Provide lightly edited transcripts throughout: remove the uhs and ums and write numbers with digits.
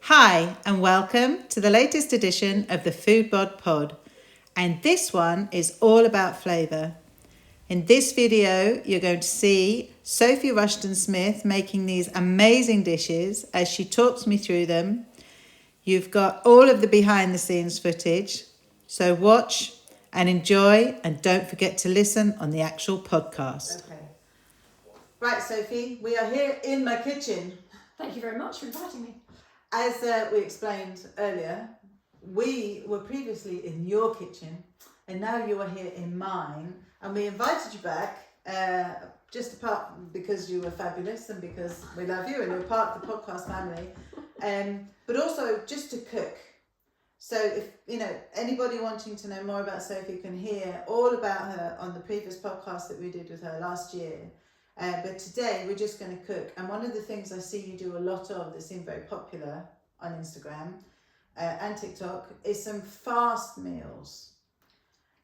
Hi, and welcome to the latest edition of the Food Bod Pod. And this one is all about flavour. In this video, you're going to see Sophie Rushden Smith making these amazing dishes as she talks me through them. You've got all of the behind the scenes footage. So watch and enjoy, and don't forget to listen on the actual podcast. Okay. Right, Sophie, we are here in my kitchen. Thank you very much for inviting me. As we explained earlier, we were previously in your kitchen and now you are here in mine, and we invited you back just apart because you were fabulous and because we love you and you're part of the podcast family, but also just to cook. So if anybody wanting to know more about Sophie can hear all about her on the previous podcast that we did with her last year. But today we're just going to cook, and one of the things I see you do a lot of that seem very popular on Instagram and TikTok is some fast meals.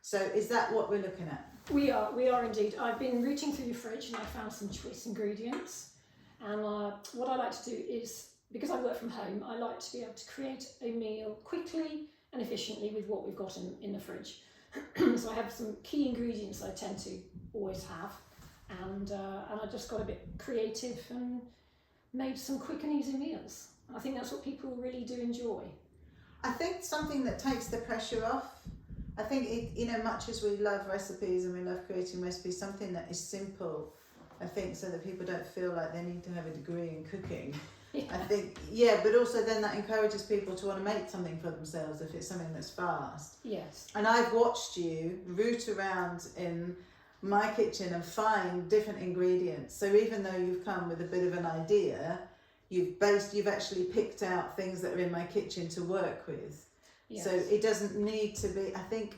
So is that what we're looking at? We are indeed. I've been rooting through the fridge and I found some choice ingredients, and what I like to do is, because I work from home, I like to be able to create a meal quickly and efficiently with what we've got in the fridge. So I have some key ingredients I tend to always have. And I just got a bit creative and made some quick and easy meals. I think that's what people really do enjoy. I think something that takes the pressure off. I think, much as we love recipes and we love creating recipes, something that is simple, I think, so that people don't feel like they need to have a degree in cooking. Yeah. I think, but also then that encourages people to want to make something for themselves if it's something that's fast. Yes. And I've watched you root around in my kitchen and find different ingredients. So even though you've come with a bit of an idea, you've actually picked out things that are in my kitchen to work with. Yes. So it doesn't need to be, I think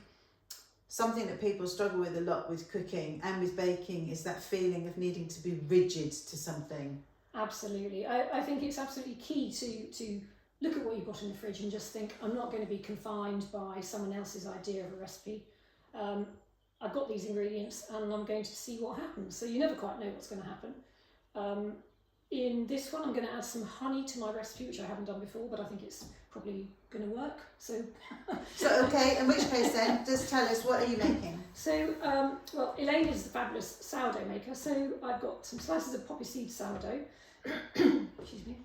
something that people struggle with a lot with cooking and with baking is that feeling of needing to be rigid to something. Absolutely. I think it's absolutely key to look at what you've got in the fridge and just think, I'm not going to be confined by someone else's idea of a recipe. I've got these ingredients and I'm going to see what happens. So you never quite know what's going to happen. In this one, I'm going to add some honey to my recipe, which I haven't done before, but I think it's probably going to work. So okay, in which case then, just tell us, what are you making? So, Elaine is the fabulous sourdough maker. So I've got some slices of poppy seed sourdough. Excuse me.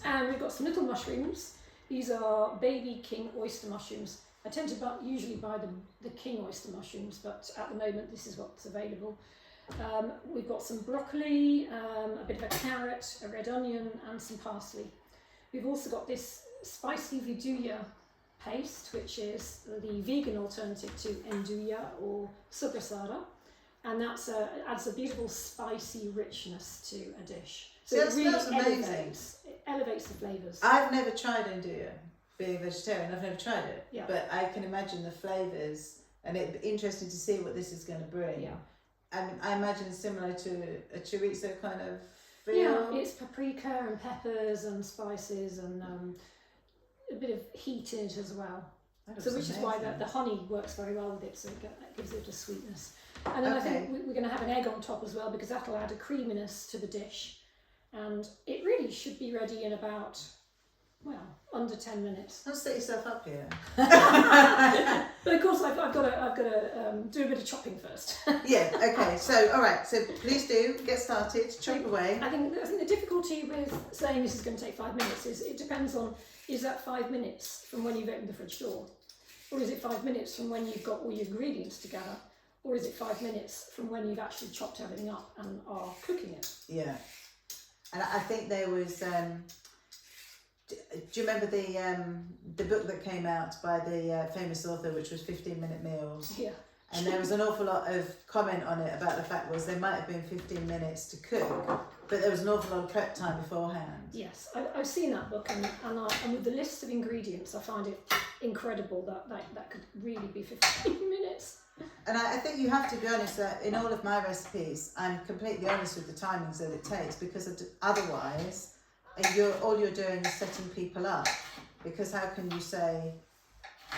And we've got some little mushrooms. These are baby king oyster mushrooms. I tend to usually buy the king oyster mushrooms, but at the moment this is what's available. We've got some broccoli, a bit of a carrot, a red onion and some parsley. We've also got this spicy vidouya paste, which is the vegan alternative to nduja or subrasada, and that adds a beautiful spicy richness to a dish. So it really elevates the flavours. I've never tried nduja. Being vegetarian, I've never tried it, but I can imagine the flavours, and it'd be interesting to see what this is going to bring. Yeah. I imagine it's similar to a chorizo kind of feel. Yeah, it's paprika and peppers and spices and a bit of heat in it as well. So which is why the honey works very well with it, so it gives it a sweetness. And then I think we're going to have an egg on top as well, because that'll add a creaminess to the dish. And it really should be ready in about, under 10 minutes. Don't set yourself up here. But of course, I've got to do a bit of chopping first. Yeah. Okay. So, all right. So, please do get started. Chop away. I think the difficulty with saying this is going to take 5 minutes is it depends on, is that 5 minutes from when you've opened the fridge door, or is it 5 minutes from when you've got all your ingredients together, or is it 5 minutes from when you've actually chopped everything up and are cooking it? Yeah. And I think there was. Do you remember the book that came out by the famous author, which was 15-minute meals? Yeah. And there was an awful lot of comment on it about the fact was there might have been 15 minutes to cook, but there was an awful lot of prep time beforehand. Yes, I've seen that book, and with the list of ingredients, I find it incredible that could really be 15 minutes. And I think you have to be honest that in all of my recipes, I'm completely honest with the timings that it takes, because otherwise all you're doing is setting people up, because how can you say,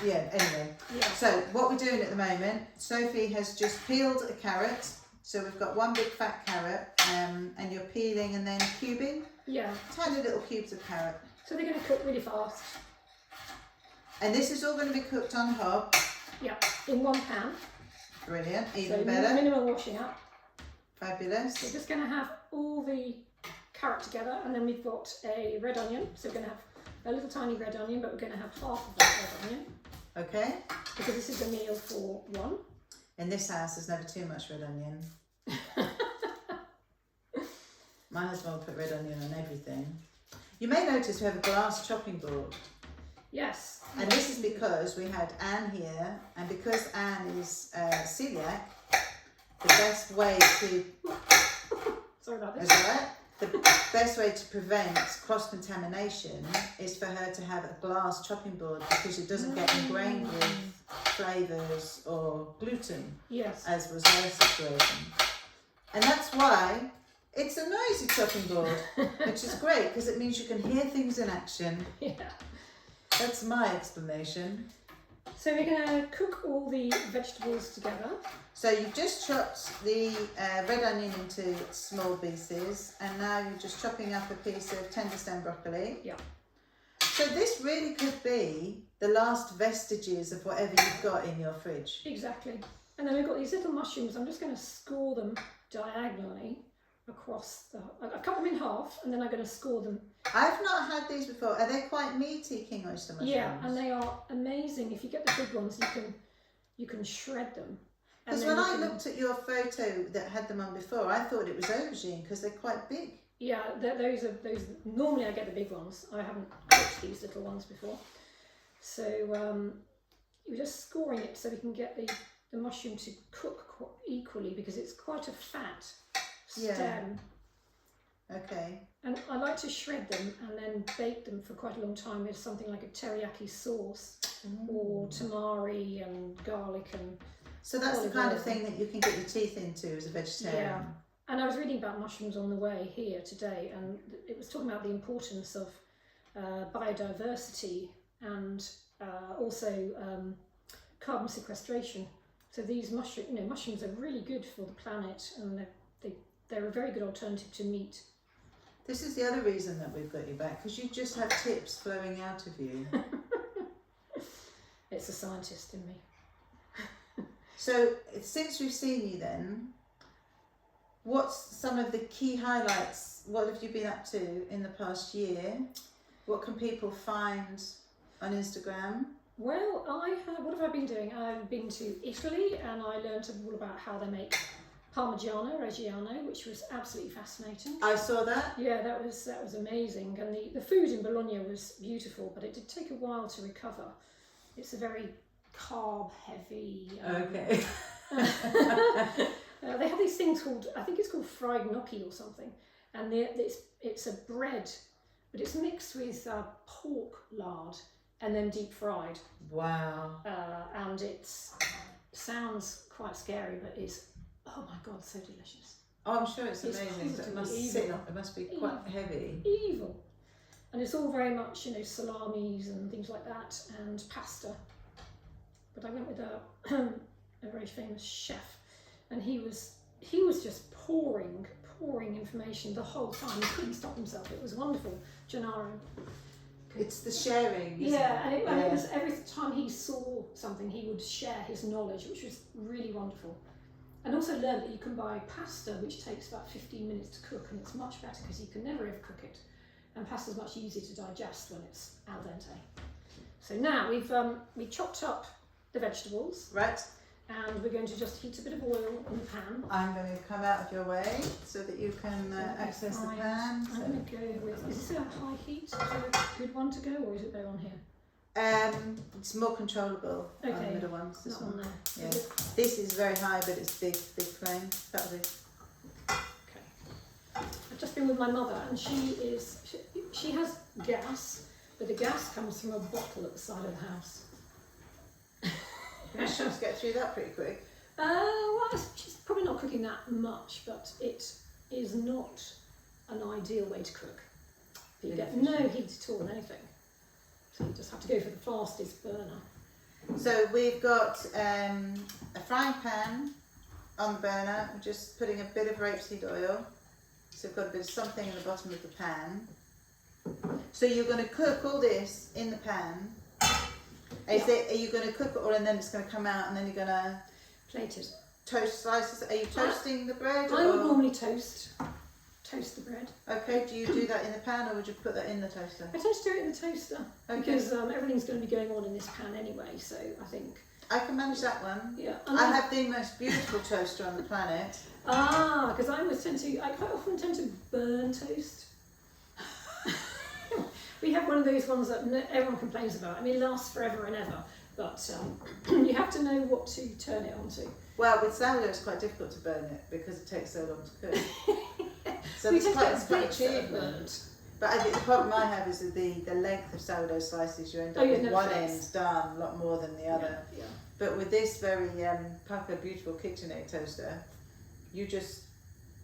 anyway. Yeah. So what we're doing at the moment, Sophie has just peeled a carrot. So we've got one big fat carrot, and you're peeling and then cubing. Yeah. Tiny little cubes of carrot. So they're going to cook really fast. And this is all going to be cooked on hob. Yeah, in one pan. Brilliant, even So better. minimal washing up. Fabulous. We're just going to have all the carrot together, and then we've got a red onion. So we're going to have a little tiny red onion, but we're going to have half of that red onion. Okay. Because this is a meal for one. In this house, there's never too much red onion. My husband will put red onion on everything. You may notice we have a glass chopping board. Yes. And this is because we had Anne here, and because Anne is celiac, the best way to... Sorry about this. Is that right? The best way to prevent cross-contamination is for her to have a glass chopping board because it doesn't get ingrained with flavours or gluten, Yes. as was her situation. And that's why it's a noisy chopping board, which is great because it means you can hear things in action. Yeah. That's my explanation. So we're going to cook all the vegetables together. So you've just chopped the red onion into small pieces, and now you're just chopping up a piece of tender stem broccoli. Yeah. So this really could be the last vestiges of whatever you've got in your fridge. Exactly. And then we've got these little mushrooms. I'm just going to score them diagonally across the... I cut them in half, and then I'm going to score them. I've not had these before. Are they quite meaty king oyster mushrooms? Yeah, and they are amazing. If you get the big ones, you can shred them. Because when I looked at your photo that had them on before, I thought it was aubergine because they're quite big. Yeah, those. Normally I get the big ones. I haven't cooked these little ones before. So you're just scoring it so we can get the mushroom to cook equally because it's quite a fat stem. Yeah. Okay. And I like to shred them and then bake them for quite a long time with something like a teriyaki sauce or tamari and garlic and... So that's the kind of thing that you can get your teeth into as a vegetarian. Yeah. And I was reading about mushrooms on the way here today, and it was talking about the importance of biodiversity and also carbon sequestration. So these mushrooms are really good for the planet, and they're a very good alternative to meat. This is the other reason that we've got you back, because you just have tips flowing out of you. It's a scientist in me. So since we've seen you then, what's some of the key highlights? What have you been up to in the past year? What can people find on Instagram? Well, what have I been doing? I've been to Italy and I learned all about how they make Parmigiano Reggiano, which was absolutely fascinating. I saw that. Yeah, that was amazing. And the food in Bologna was beautiful, but it did take a while to recover. It's a very carb heavy. Okay. They have these things called, I think it's called fried gnocchi or something, and it's a bread, but it's mixed with pork lard and then deep fried. Wow. And it sounds quite scary, but it's, oh my God, so delicious. Oh, I'm sure it's amazing. But it must be quite heavy. Evil. And it's all very much, salamis and things like that, and pasta. But I went with a very famous chef, and he was just pouring information the whole time. He couldn't stop himself. It was wonderful. Gennaro. It's the sharing. Yeah, and it was every time he saw something, he would share his knowledge, which was really wonderful. And also learned that you can buy pasta, which takes about 15 minutes to cook, and it's much better because you can never ever cook it. And pasta's much easier to digest when it's al dente. So now we chopped up the vegetables. Right. And we're going to just heat a bit of oil in the pan. I'm going to come out of your way so that you can access the pan. I'm going to go with, is this a high heat? Is there a good one to go, or is it better on here? It's more controllable on the middle ones. This one there. Yeah. This is very high, but it's big flame. That'll do. Okay. I've just been with my mother, and she has gas, but the gas comes from a bottle at the side of the house. You should get through that pretty quick. Well, she's probably not cooking that much, but it is not an ideal way to cook. You get no heat at all on anything. So you just have to go for the fastest burner. So we've got a frying pan on the burner. I'm just putting a bit of rapeseed oil. So we've got a bit of something in the bottom of the pan. So you're going to cook all this in the pan. Are you going to cook it all and then it's going to come out and then you're going to plate it. Toast slices? Are you toasting the bread? I would normally toast the bread. Okay, do you do that in the pan or would you put that in the toaster? I tend to do it in the toaster because everything's going to be going on in this pan anyway, so I think... I can manage that one. Yeah. I have the most beautiful toaster on the planet. Because I quite often tend to burn toast. We have one of those ones that everyone complains about. I mean, it lasts forever and ever, but you have to know what to turn it onto. Well, with sourdough it's quite difficult to burn it because it takes so long to cook. So We it's tend to quite get an bits that are achievement. burnt. But I think the problem I have is that the length of sourdough slices, you end up you with never one fix. end done a lot more than the other. Yeah. But with this very pucker, beautiful KitchenAid toaster, you just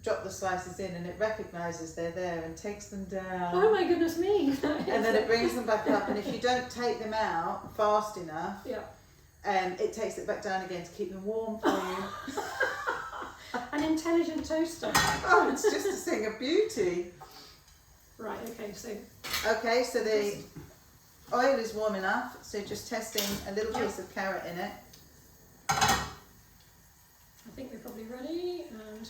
drop the slices in and it recognises they're there and takes them down. Oh my goodness me! And then it brings them back up, and if you don't take them out fast enough, it takes it back down again to keep them warm for you. An intelligent toaster. Oh, it's just a thing of beauty. Right, okay, so... Okay, so the oil is warm enough, so just testing a little piece of carrot in it. I think we're probably ready, and...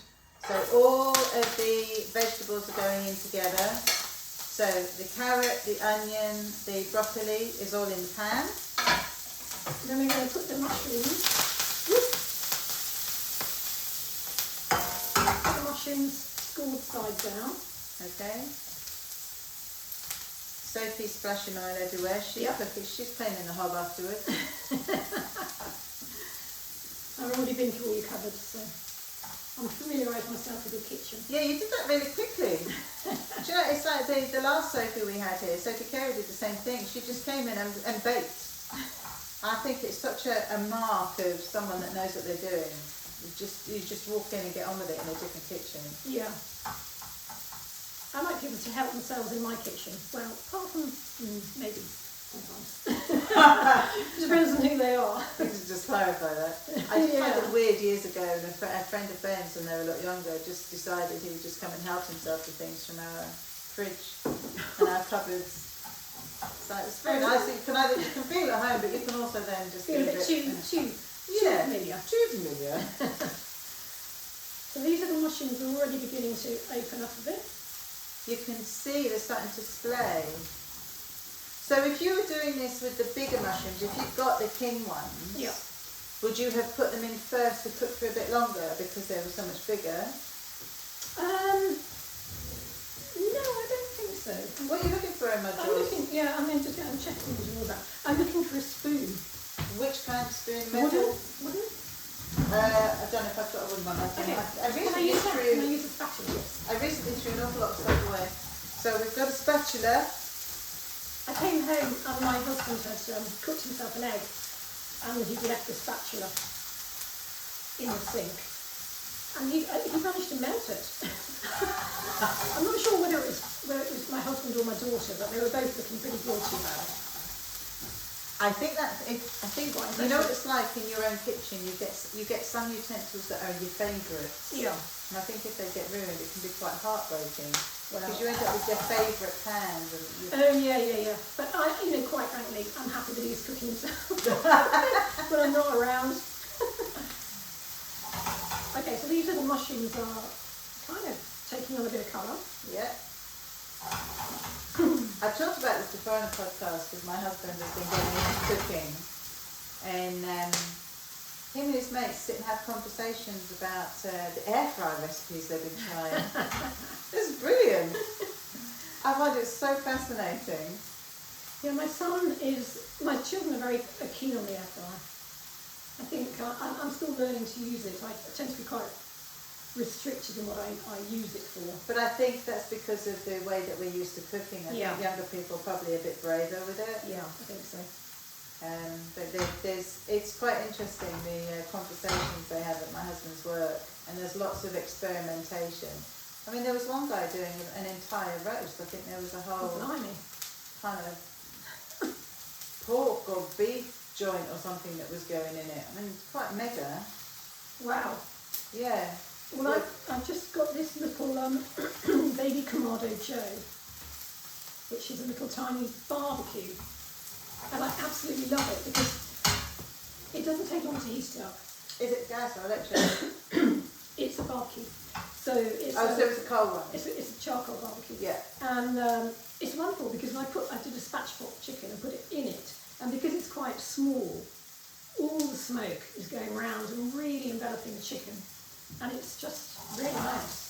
So all of the vegetables are going in together. So the carrot, the onion, the broccoli is all in the pan. Then we're going to put the mushrooms. Put the mushrooms scored side down. Okay. Sophie's splashing oil everywhere. She's cooking. She's cleaning the hob afterwards. I've already been through all your cupboards, so I'm familiarised myself with your kitchen. Yeah, you did that really quickly. Do you know, it's like the last Sophie we had here, Sophie Carey did the same thing. She just came in and baked. I think it's such a mark of someone that knows what they're doing. You just walk in and get on with it in a different kitchen. Yeah. I like people to help themselves in my kitchen. Well, apart from maybe sometimes. Depends on who they are. Just clarify that. I just find it weird years ago, and a friend of Ben's when they were a lot younger just decided he would just come and help himself to things from our fridge and our cupboards. So it's very nice. You can feel at home, but you can also then just feel a bit too familiar. Too familiar. So these little mushrooms are already beginning to open up a bit. You can see they're starting to splay. So if you were doing this with the bigger mushrooms, if you've got the king ones, would you have put them in first to cook for a bit longer because they were so much bigger? No, I don't think so. What are you looking for, Emma? I'm checking what it's all about. I'm looking for a spoon. Which kind of spoon? Wooden? I don't know if I've got a wooden one. Okay. Can I use a spatula? I recently threw an awful lot of stuff away. So we've got a spatula. I came home and my husband had cooked himself an egg and he'd left the spatula in the sink. And he managed to melt it. I'm not sure whether it was my husband or my daughter, but they were both looking pretty guilty about it. I think you know what it's like in your own kitchen. You get some utensils that are your favourites. Yeah. And I think if they get ruined, it can be quite heartbreaking because you end up with your favourite pans. Oh yeah. But quite frankly, I'm happy that he's cooking himself when I'm not around. Okay, so these little mushrooms are kind of taking on a bit of colour. Yeah. I've talked about this before on a podcast because my husband has been getting into cooking, and him and his mates sit and have conversations about the air fryer recipes they've been trying. It's brilliant. I find it so fascinating. Yeah, my children are very keen on the air fryer. I think I'm still learning to use it. I tend to be quite restricted in what I use it for. But I think that's because of the way that we're used to cooking. I think younger people are probably a bit braver with it. Yeah, I think so. But it's quite interesting, the conversations they have at my husband's work, and there's lots of experimentation. I mean, there was one guy doing an entire roast. I think there was a whole kind of pork or beef joint or something that was going in it. I mean, it's quite mega. Wow. Yeah. Well, I've just got this little baby Kamado Joe, which is a little tiny barbecue. And I absolutely love it because it doesn't take long to heat it up. Is it gas or electric? It's a barbecue. So it's so it's a cold one. It's a charcoal barbecue. Yeah. And it's wonderful because I did a spatchcock chicken and put it in it, and because it's quite small, all the smoke is going around and really enveloping the chicken, and it's just really nice.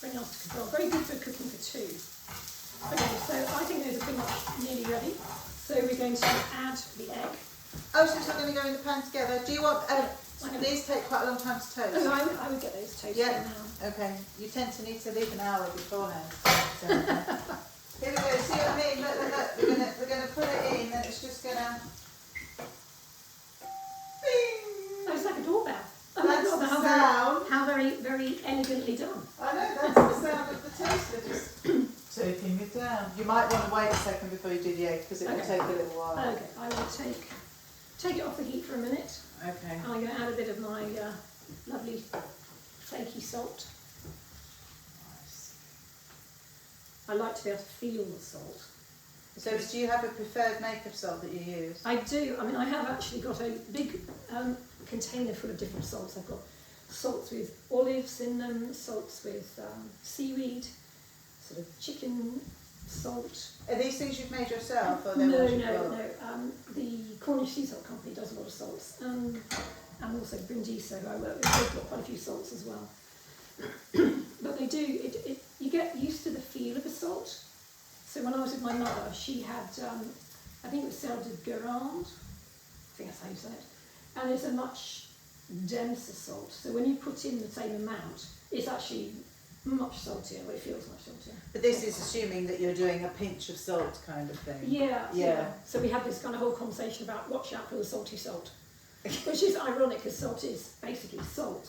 Very nice to control. Very good for cooking for two. Okay, so I think those are pretty much nearly ready. So we're going to add the egg. Oh, so it's not going to go in the pan together. Do you want? These take quite a long time to toast. Oh, I would get those toasted now. Okay. You tend to need to leave an hour beforehand. So, here we go. See what I mean? Look. We're gonna put it in, and it's just gonna. Bing! Oh, it's like a doorbell. Oh, That's God, the how sound. How very elegantly done. I know, that's the sound of the toaster just taking it down. You might want to wait a second before you do the egg because it will take a little while. Okay, I will take it off the heat for a minute. Okay. And I'm going to add a bit of my lovely flaky salt. Nice. I like to be able to feel the salt. So do you have a preferred make of salt that you use? I do. I mean, I have actually got a big container full of different salts. I've got salts with olives in them, salts with seaweed, sort of chicken salt. Are these things you've made yourself? Or No. The Cornish Sea Salt Company does a lot of salts, and also Brindisi, who I work with, they've got quite a few salts as well. But they do. You get used to the feel of the salt. So when I was with my mother, she had, I think it was Sourdough, I think that's how you say it, and it's a much denser salt. So when you put in the same amount, it's actually much saltier, or it feels much saltier. But this is assuming that you're doing a pinch of salt kind of thing. Yeah. So we had this kind of whole conversation about watch out for the salty salt, which is ironic because salt is basically salt.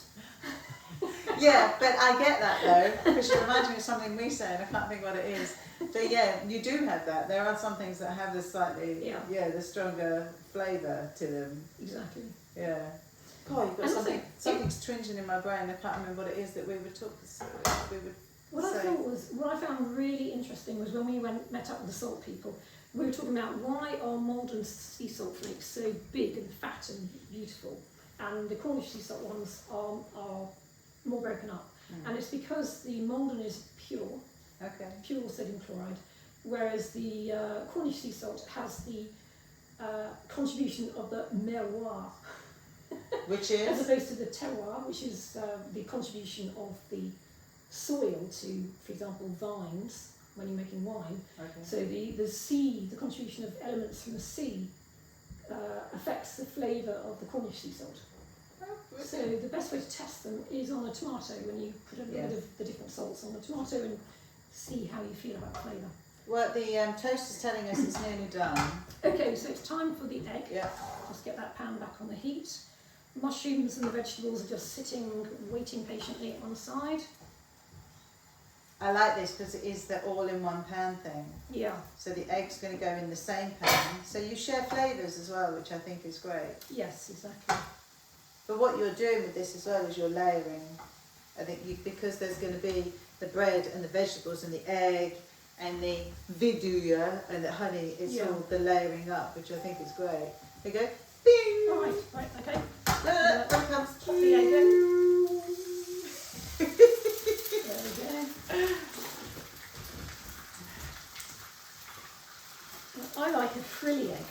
Yeah, but I get that though, because you're reminding me of something we say and I can't think what it is. But yeah, you do have that. There are some things that have the slightly, the stronger flavour to them. Exactly. Yeah. God, you've got And something's twinging in my brain. I can't remember what it is that we would talk. What I found really interesting was when we met up with the salt people, we were talking about why are Maldon sea salt flakes so big and fat and beautiful, and the Cornish sea salt ones are more broken up. And it's because the Maldon is pure sodium chloride, whereas the Cornish sea salt has the contribution of the miroir, which is? As opposed to the terroir, which is the contribution of the soil to, for example, vines when you're making wine. Okay. So the sea, the contribution of elements from the sea affects the flavour of the Cornish sea salt. So the best way to test them is on a tomato, when you put a little bit of the different salts on the tomato and see how you feel about flavour. Well, the toaster's telling us it's nearly done. Okay, so it's time for the egg. Yeah. Just get that pan back on the heat. Mushrooms and the vegetables are just sitting, waiting patiently at one side. I like this because it is the all-in-one pan thing. Yeah. So the egg's going to go in the same pan. So you share flavours as well, which I think is great. Yes, exactly. But what you're doing with this as well is you're layering. I think because there's going to be the bread and the vegetables and the egg and the vidouille and the honey, it's all the layering up, which I think is great. There you go. Bing! All right, okay. There it comes. Pop the egg in. There we go. I like a frilly egg.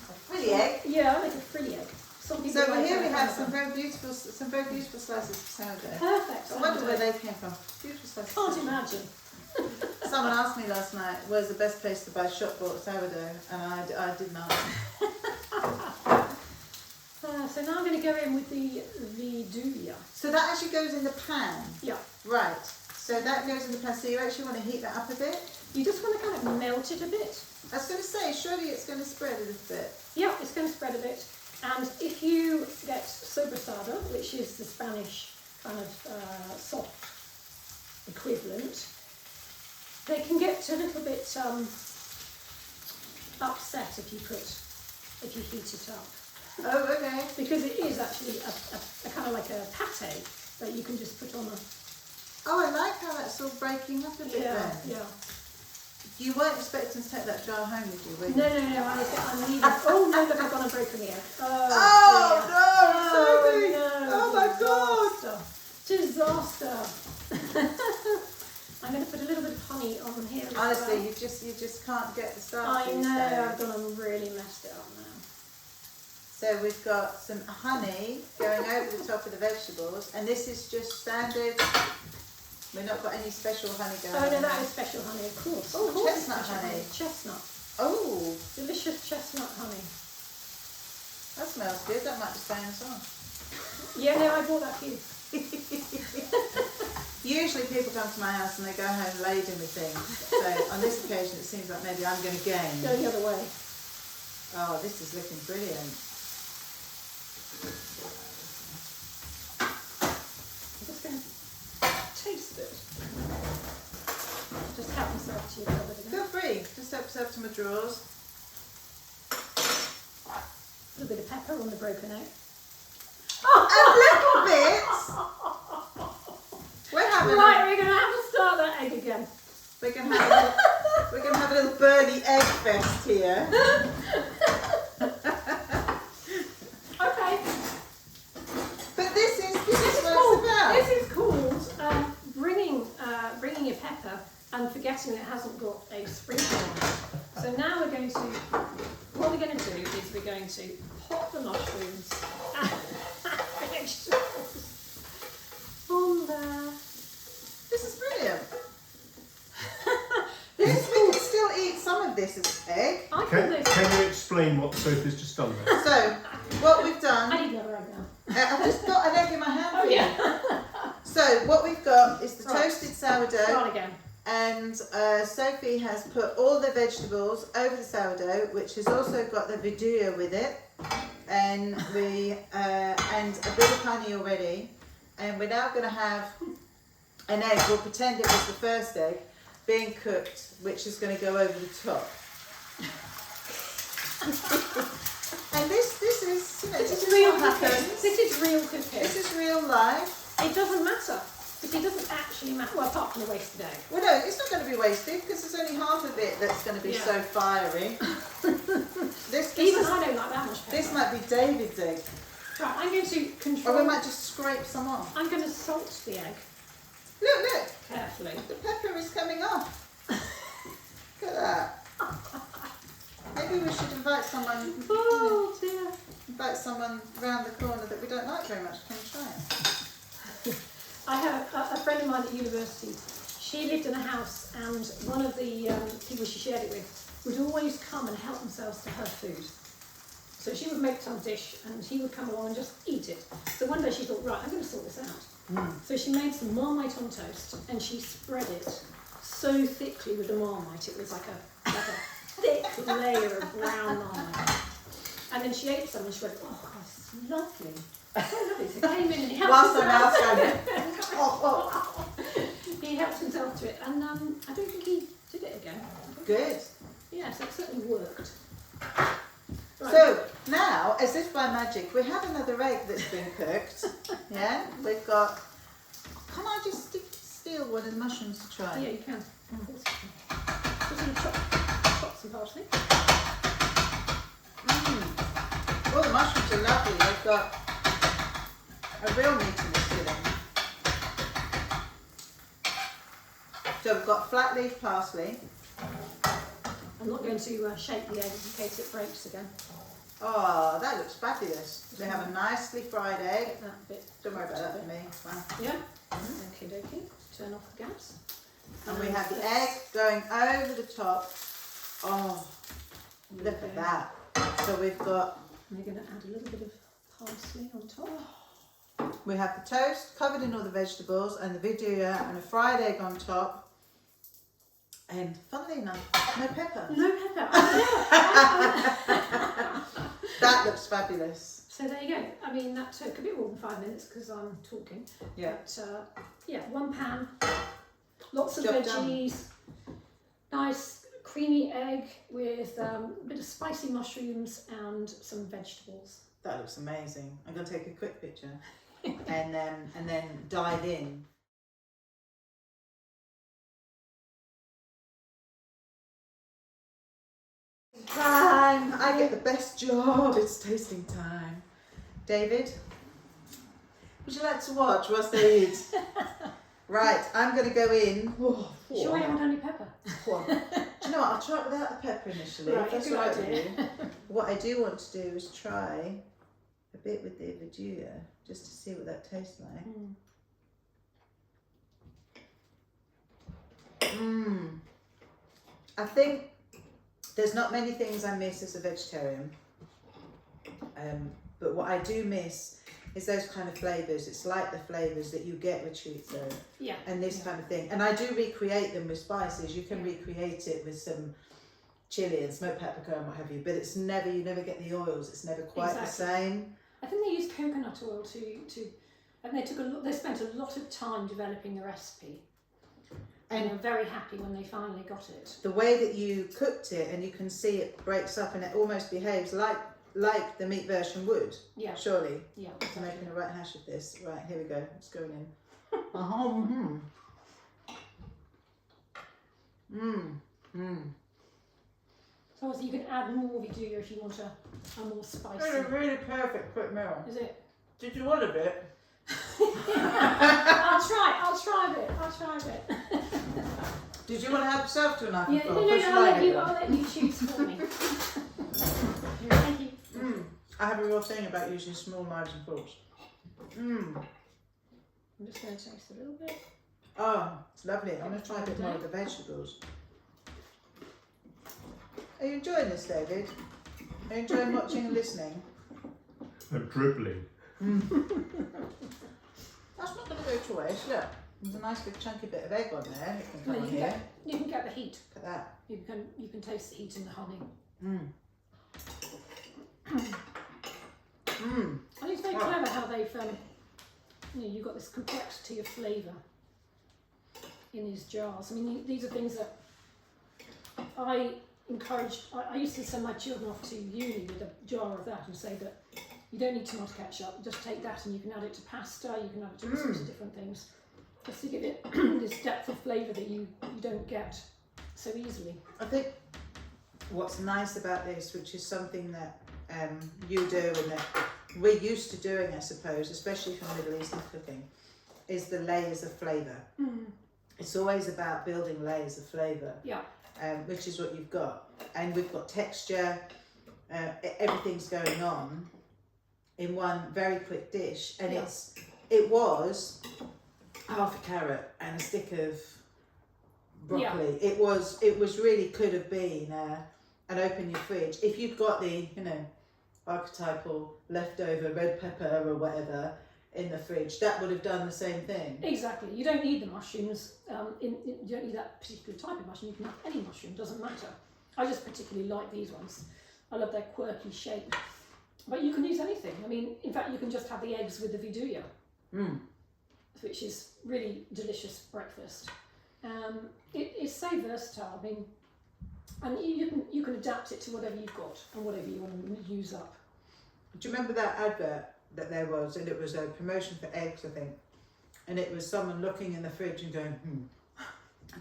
A frilly egg? Yeah, I like a frilly egg. So here we have some very beautiful slices of sourdough. Perfect. I wonder where they came from. Beautiful slices. Can't imagine. Someone asked me last night, where's the best place to buy shop bought sourdough, and I did not. So now I'm going to go in with the vidouille. So that actually goes in the pan? Yeah. Right. So that goes in the pan. So you actually want to heat that up a bit? You just want to kind of melt it a bit. I was going to say, surely it's going to spread a little bit. Yeah, it's going to spread a bit. And if you get sobrasada, which is the Spanish kind of soft equivalent, they can get a little bit upset if you heat it up. Oh, okay. Because it is actually a kind of like a pate that you can just put on a... Oh, I like how that's all breaking up a bit then. Yeah. You weren't expecting to take that jar home, did you? Were you? No, I'm leaving. Oh no, look, I've gone and broken the egg. Oh, dear. no, Sophie! Oh, Oh my God! Disaster. I'm going to put a little bit of honey on here. As Honestly, well. you just can't get the start. I know, I've gone and really messed it up now. So we've got some honey going over the top of the vegetables, and this is just standard. We've not got any special honey going on. Oh no, that is special honey, of course. Oh, Of course chestnut it's special honey. Chestnut. Oh, Delicious chestnut honey. that smells good. That might be staying us on. Yeah, no, I bought that for you. Usually people come to my house and they go home laden with things. So on this occasion it seems like maybe I'm going to gain. Go the other way. Oh, this is looking brilliant. I'm just going to taste it. Just help myself to you a little bit again. Feel free. Just help yourself to my drawers. A little bit of pepper on the broken egg. A little bit. We're having Right, we're going to have to start that egg again. we're gonna have a little Bernie egg fest here. Okay. But this is what called, it's about. This is called bringing your pepper and forgetting it hasn't got a sprinkle on it. So now what we're going to do is we're going to pop the mushrooms and vegetables on there. This is brilliant. We can still eat some of this as egg. I call Can this. you explain what Sophie's just done there? So, what we've done, I need another egg now. I've just got an egg in my hand. Oh for you. yeah. So, what we've got is the Right. toasted sourdough, Start again. and Sophie has put all the vegetables over the sourdough, which has also got the vidua with it, and and a bit of honey already. And we're now going to have an egg. We'll pretend it was the first egg being cooked, which is going to go over the top. And this is, you know, this is real what cooking. happens. This is real cooking. This is real life. It doesn't matter. Because it doesn't actually matter. Well, apart from the wasted egg. Well, no, it's not going to be wasted because there's only half of it that's going to be Yeah. so fiery. This Even I don't like that much pepper. this might be David's egg, Right, I'm going to or control. we might just scrape some off. I'm going to salt the egg Look, carefully. the pepper is coming off. Look at that. Maybe we should invite someone. Oh dear. Invite someone round the corner that we don't like very much. Come and try it. I have a friend of mine at university. She lived in a house, and one of the people she shared it with would always come and help themselves to her food. So she would make some dish, and he would come along and just eat it. So one day she thought, right, I'm going to sort this out. So she made some Marmite on toast, and she spread it so thickly with the Marmite, it was like a thick layer of brown Marmite. And then she ate some, and she went, oh, God, this is lovely. So lovely. So he came in and he helped Whilst I'm himself. outside. Oh. He helped himself to it, and I don't think he did it again. Good. Yeah, so it certainly worked. Right. So now, as if by magic, we have another egg that's been cooked. Yeah, we've got. Can I just steal one of the mushrooms to try? Yeah, you can. Of course you can. Just going to chop some parsley. Oh, the mushrooms are lovely. They've got a real meatiness to them. So we've got flat leaf parsley. I'm not going to shake the egg in case it breaks again. Oh, that looks fabulous. We have a nicely fried egg. Get that bit. Don't worry about that for me. It's fine. Yeah. Okay, dokie. Turn off the gas. And we have the egg going over the top. Oh, look at that. So we've got. We're going to add a little bit of parsley on top. We have the toast covered in all the vegetables and the vidua and a fried egg on top. And funnily enough, no pepper. No pepper. That looks fabulous. So there you go. I mean, that took a bit more than 5 minutes because I'm talking. Yeah. But yeah, one pan, lots of Job veggies, nice creamy egg with a bit of spicy mushrooms and some vegetables. That looks amazing. I'm going to take a quick picture and then dive in. I get the best job. It's tasting time. David, would you like to watch whilst they eat? Right, I'm going to go in. Oh, Sure you haven't had any pepper? Do you know what? I'll try it without the pepper initially. Right, if that's good all right idea. with you. What I do want to do is try a bit with the Vidua, just to see what that tastes like. I think there's not many things I miss as a vegetarian, but what I do miss is those kind of flavours. It's like the flavours that you get with chorizo and this kind of thing. And I do recreate them with spices. You can recreate it with some chilli and smoked paprika and what have you, but it's never, you never get the oils. It's never quite the same. I think they use coconut oil and they spent a lot of time developing the recipe. And I'm very happy when they finally got it. The way that you cooked it, and you can see it breaks up and it almost behaves like the meat version would. Yeah. Surely. Yeah. I'm making a right hash of this. Right, here we go. It's going in. So you can add more Vidua if you want a more spicy. It's a really perfect quick meal. Is it? Did you want a bit? I'll try a bit. Did you want to help yourself to a knife and fork? I'll let you choose for me. Thank you. I have a real thing about using small knives and forks. I'm just going to taste a little bit. Oh, it's lovely. I'm going to try a bit more of the vegetables. Are you enjoying this, David? Are you enjoying watching and listening? I'm dribbling. That's not going to go to waste. Look, there's a nice big chunky bit of egg on there. It can come on here. You can get the heat. Look at that. You can taste the heat in the honey. And it's very clever how they've you've got this complexity of flavour in these jars. I mean, these are things that I encourage. I used to send my children off to uni with a jar of that and say that you don't need tomato ketchup, just take that and you can add it to pasta, you can add it to all sorts of different things, just to give it this depth of flavour that you don't get so easily. I think what's nice about this, which is something that you do and that we're used to doing, I suppose, especially from Middle Eastern cooking, is the layers of flavour. It's always about building layers of flavour, which is what you've got. And we've got texture, everything's going on in one very quick dish, and it was half a carrot and a stick of broccoli. It was really could have been an open your fridge if you'd got the archetypal leftover red pepper or whatever in the fridge. That would have done the same thing. Exactly. You don't need the mushrooms. You don't need that particular type of mushroom. You can have any mushroom. Doesn't matter. I just particularly like these ones. I love their quirky shape. But you can use anything. I mean, in fact, you can just have the eggs with the Vidua, which is really delicious breakfast. It's so versatile. I mean, and you can adapt it to whatever you've got and whatever you want to use up. Do you remember that advert that there was, and it was a promotion for eggs, I think, and it was someone looking in the fridge and going,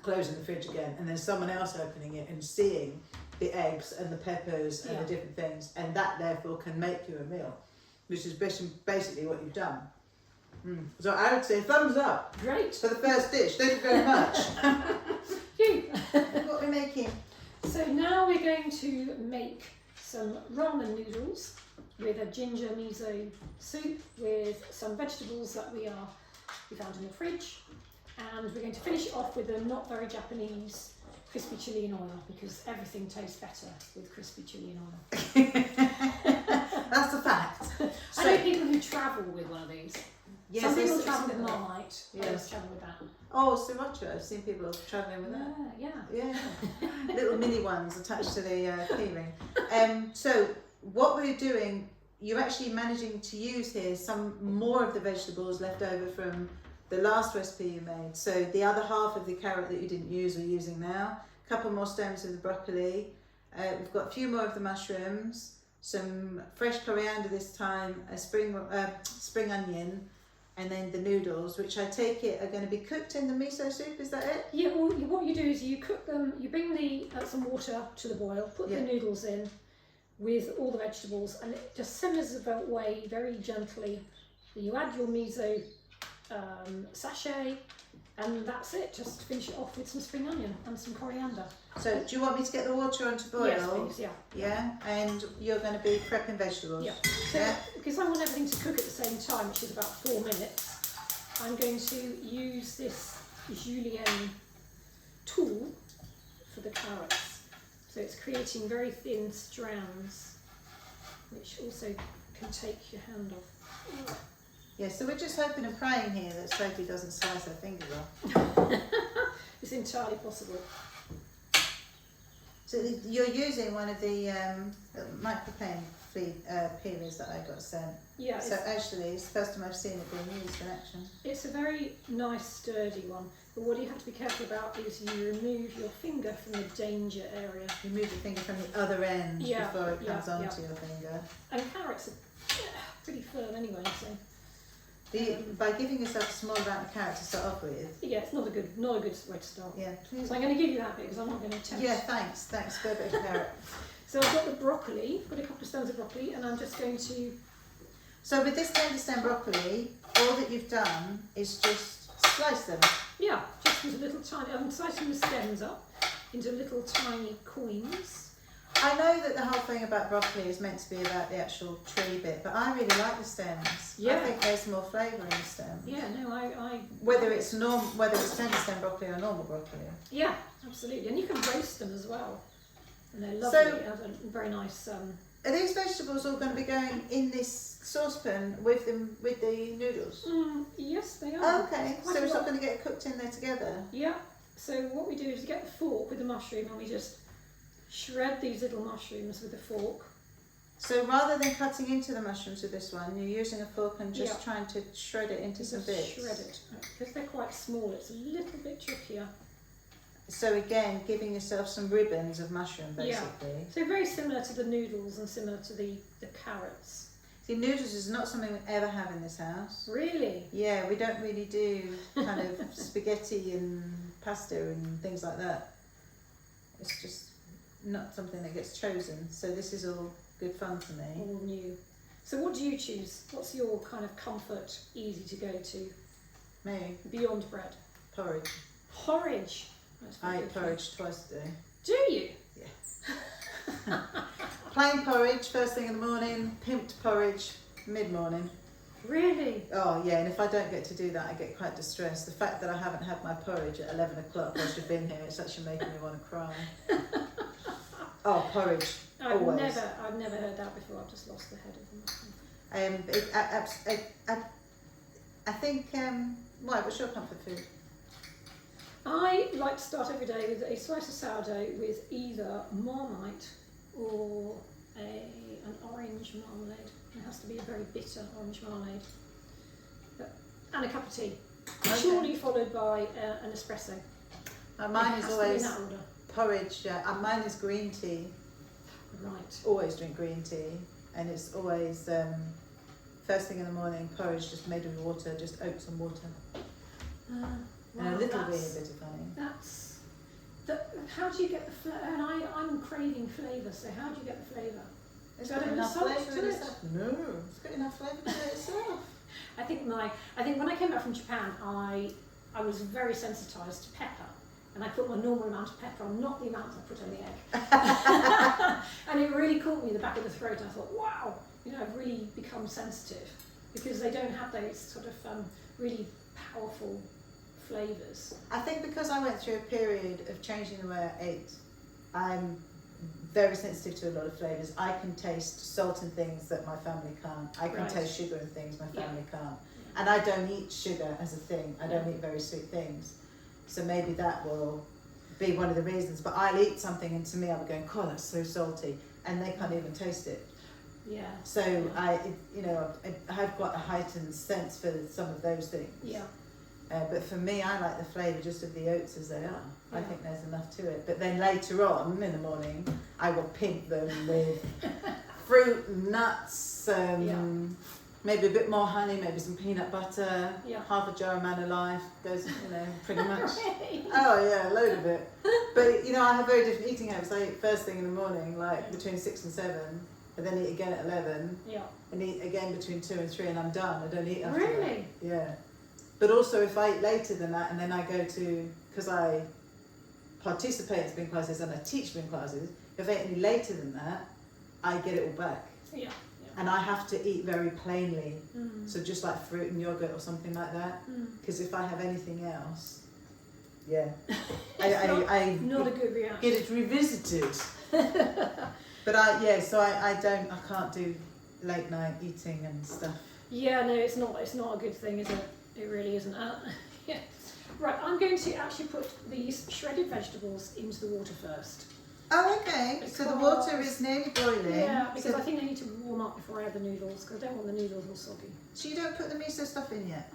closing the fridge again, and then someone else opening it and seeing the eggs and the peppers and the different things, and that therefore can make you a meal, which is basically what you've done. So I would say thumbs up. Great. For the first dish. Thank you very much. You. What we're making. So now we're going to make some ramen noodles with a ginger miso soup with some vegetables that we found in the fridge, and we're going to finish it off with a not very Japanese crispy chilli in oil, because everything tastes better with crispy chilli in oil. That's a fact. I know people who travel with one of these. Yes, some people travel with Marmite, others travel with that. Oh, sriracha. I've seen people travelling with that. Yeah. Little mini ones attached to the keyring. So what we're doing, you're actually managing to use here some more of the vegetables left over from the last recipe you made. So the other half of the carrot that you didn't use, we're using now. A couple more stems of the broccoli. We've got a few more of the mushrooms, some fresh coriander this time, a spring onion, and then the noodles, which I take it are going to be cooked in the miso soup. Is that it? Yeah. Well, what you do is you cook them. You bring some water to the boil, put the noodles in, with all the vegetables, and it just simmers away very gently. You add your miso sachet, and that's it. Just finish it off with some spring onion and some coriander. So do you want me to get the water on to boil? Yes, please, yeah. Yeah, and you're going to be prepping vegetables? Yeah. So, because I want everything to cook at the same time, which is about 4 minutes, I'm going to use this julienne tool for the carrots. So it's creating very thin strands, which also can take your hand off. Yeah, so we're just hoping and praying here that Sophie doesn't slice her fingers off. It's entirely possible. So you're using one of the microplane peelers that I got sent. Yeah. So actually, it's the first time I've seen it being used in action. It's a very nice, sturdy one. But what you have to be careful about is you remove your finger from the danger area. You move your finger from the other end before it comes onto your finger. And carrots are pretty firm anyway, so. By giving yourself a small amount of carrot to start off with. Yeah, it's not a good way to start. Yeah, please. So I'm going to give you that bit because I'm not going to attempt. Yeah, thanks. Go a bit of carrot. So I've got the broccoli, got a couple of stems of broccoli, and I'm just going to. So with this tender stem broccoli, all that you've done is just slice them. Yeah, just into little tiny. I'm slicing the stems up into little tiny coins. I know that the whole thing about broccoli is meant to be about the actual tree bit, but I really like the stems. Yeah. I think there's more flavour in the stems. Yeah, no, I. Whether it's tender stem broccoli or normal broccoli. Yeah, absolutely, and you can roast them as well, and they're lovely. So, they have a very nice. Are these vegetables all going to be going in this saucepan with the noodles? Yes, they are. Oh, okay, so it's all going to get cooked in there together. Yeah. So what we do is get the fork with the mushroom, and we just shred these little mushrooms with a fork. So rather than cutting into the mushrooms with this one, you're using a fork and just trying to shred it into some bits. Shred it. Because they're quite small, it's a little bit trickier. So again, giving yourself some ribbons of mushroom, basically. Yeah. So very similar to the noodles and similar to the carrots. See, noodles is not something we ever have in this house. Really? Yeah, we don't really do kind of spaghetti and pasta and things like that. It's just not something that gets chosen. So this is all good fun for me. All new. So what do you choose? What's your kind of comfort, easy to go to? Me? Beyond bread? Porridge. Porridge? I eat porridge twice a day. Do you? Yeah. Plain porridge first thing in the morning, pimped porridge mid-morning. Really? Oh yeah, and if I don't get to do that I get quite distressed. The fact that I haven't had my porridge at 11 o'clock whilst you've been here, it's actually making me want to cry. Oh, porridge. Always. I've never heard that before. I've just lost the head of them. I think, what's your comfort food? I like to start every day with a slice of sourdough with either Marmite or an orange marmalade. It has to be a very bitter orange marmalade. And a cup of tea. Okay. Surely followed by an espresso. Mine is always in that order. porridge. Mine is green tea. Right. Always drink green tea, and it's always first thing in the morning. Porridge just made with water, just oats and water, and a little bit of honey. How do you get the flavour? And I'm craving flavour. So how do you get the flavour? It's got got enough salt flavour to to it. itself. No, it's got enough flavour to it itself. I think when I came back from Japan, I was very sensitised to pepper. And I put my normal amount of pepper on, not the amount I put on the egg. And it really caught me in the back of the throat. I thought, wow, I've really become sensitive because they don't have those sort of really powerful flavours. I think because I went through a period of changing the way I ate, I'm very sensitive to a lot of flavours. I can taste salt in things that my family can't. I can taste sugar in things my family can't. And I don't eat sugar as a thing. I don't eat very sweet things. So maybe that will be one of the reasons. But I'll eat something and to me I'll be going, oh, that's so salty. And they can't even taste it. Yeah. So I've got a heightened sense for some of those things. Yeah. But for me, I like the flavour just of the oats as they are. I think there's enough to it. But then later on in the morning, I will pimp them with fruit and nuts, Maybe a bit more honey, maybe some peanut butter, Yeah. half a jar of Man Alive, goes, pretty much. Oh yeah, a load of it. But I have very different eating habits. I eat first thing in the morning, like between 6 and 7, and then eat again at 11, Yeah. and eat again between 2 and 3, and I'm done. I don't eat after Really? that. Yeah. But also if I eat later than that, and then I go to, because I participate in spin classes and I teach spin classes, if I eat any later than that, I get it all back. Yeah. And I have to eat very plainly, Mm. so just like fruit and yogurt or something like that. Because if I have anything else, yeah, I Not a good reaction. get it revisited. But I can't do late night eating and stuff. Yeah, no, it's not a good thing, is it? It really isn't. Yeah. Right, I'm going to actually put these shredded vegetables into the water first. Oh, okay. So the water is nearly boiling. Yeah, because so I think they need to warm up before I add the noodles, because I don't want the noodles all soggy. So you don't put the miso stuff in yet?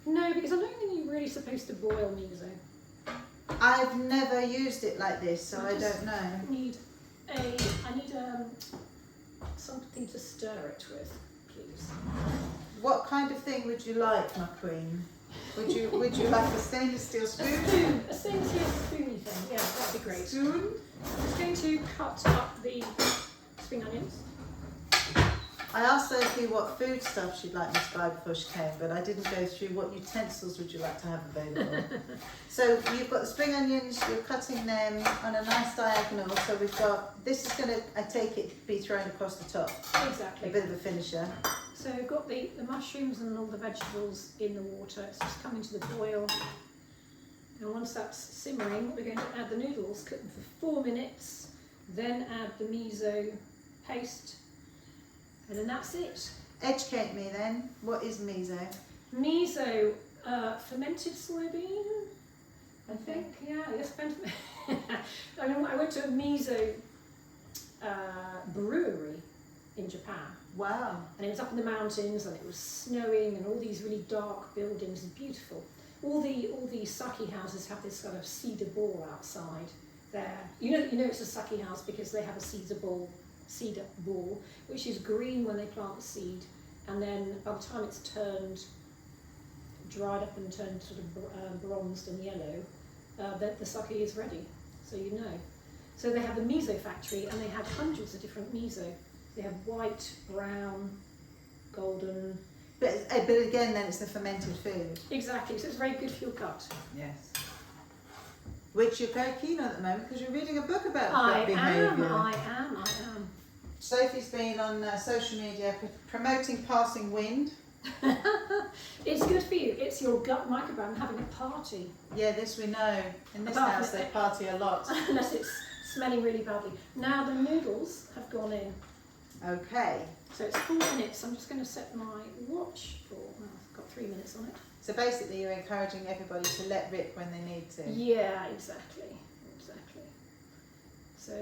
No, because I don't think you're really supposed to boil miso. I've never used it like this, so I don't know. I need something to stir it with, please. What kind of thing would you like, my queen? Would you like a stainless steel spoon? A stainless steel spoony thing, yeah, that'd be great. Spoon? I'm just going to cut up the spring onions. I asked Sophie what food stuff she'd like me to buy before she came, but I didn't go through what utensils would you like to have available. So you've got the spring onions, you're cutting them on a nice diagonal, so we've got, this is going to, I take it, be thrown across the top. Exactly. A bit of a finisher. So we've got the mushrooms and all the vegetables in the water. It's just coming to the boil. And once that's simmering, we're going to add the noodles, cook them for 4 minutes, then add the miso paste, and then that's it. Educate me then. What is miso? Miso, fermented soybean, I think. Yeah, yes, fermented. I went to a miso brewery in Japan. Wow. And it was up in the mountains, and it was snowing, and all these really dark buildings, and beautiful. All the sake houses have this kind of cedar ball outside there. You know it's a sake house because they have a cedar ball, which is green when they plant the seed, and then by the time it's dried up and turned sort of bronzed and yellow, the sake is ready. So you know. So they have the miso factory, and they have hundreds of different miso. They have white, brown, golden. But again, then it's the fermented food. Exactly, so it's very good for your gut. Yes. Which you're very keen on at the moment because you're reading a book about I gut behaviour. am. Sophie's been on social media promoting passing wind. It's good for you. It's your gut microbiome having a party. Yeah, this we know. In this Apart house from they it- party a lot. Unless it's smelling really badly. Now the noodles have gone in. Okay. So it's 4 minutes. I'm just going to set my watch for, I've got 3 minutes on it. So basically you're encouraging everybody to let rip when they need to. Yeah, exactly. So,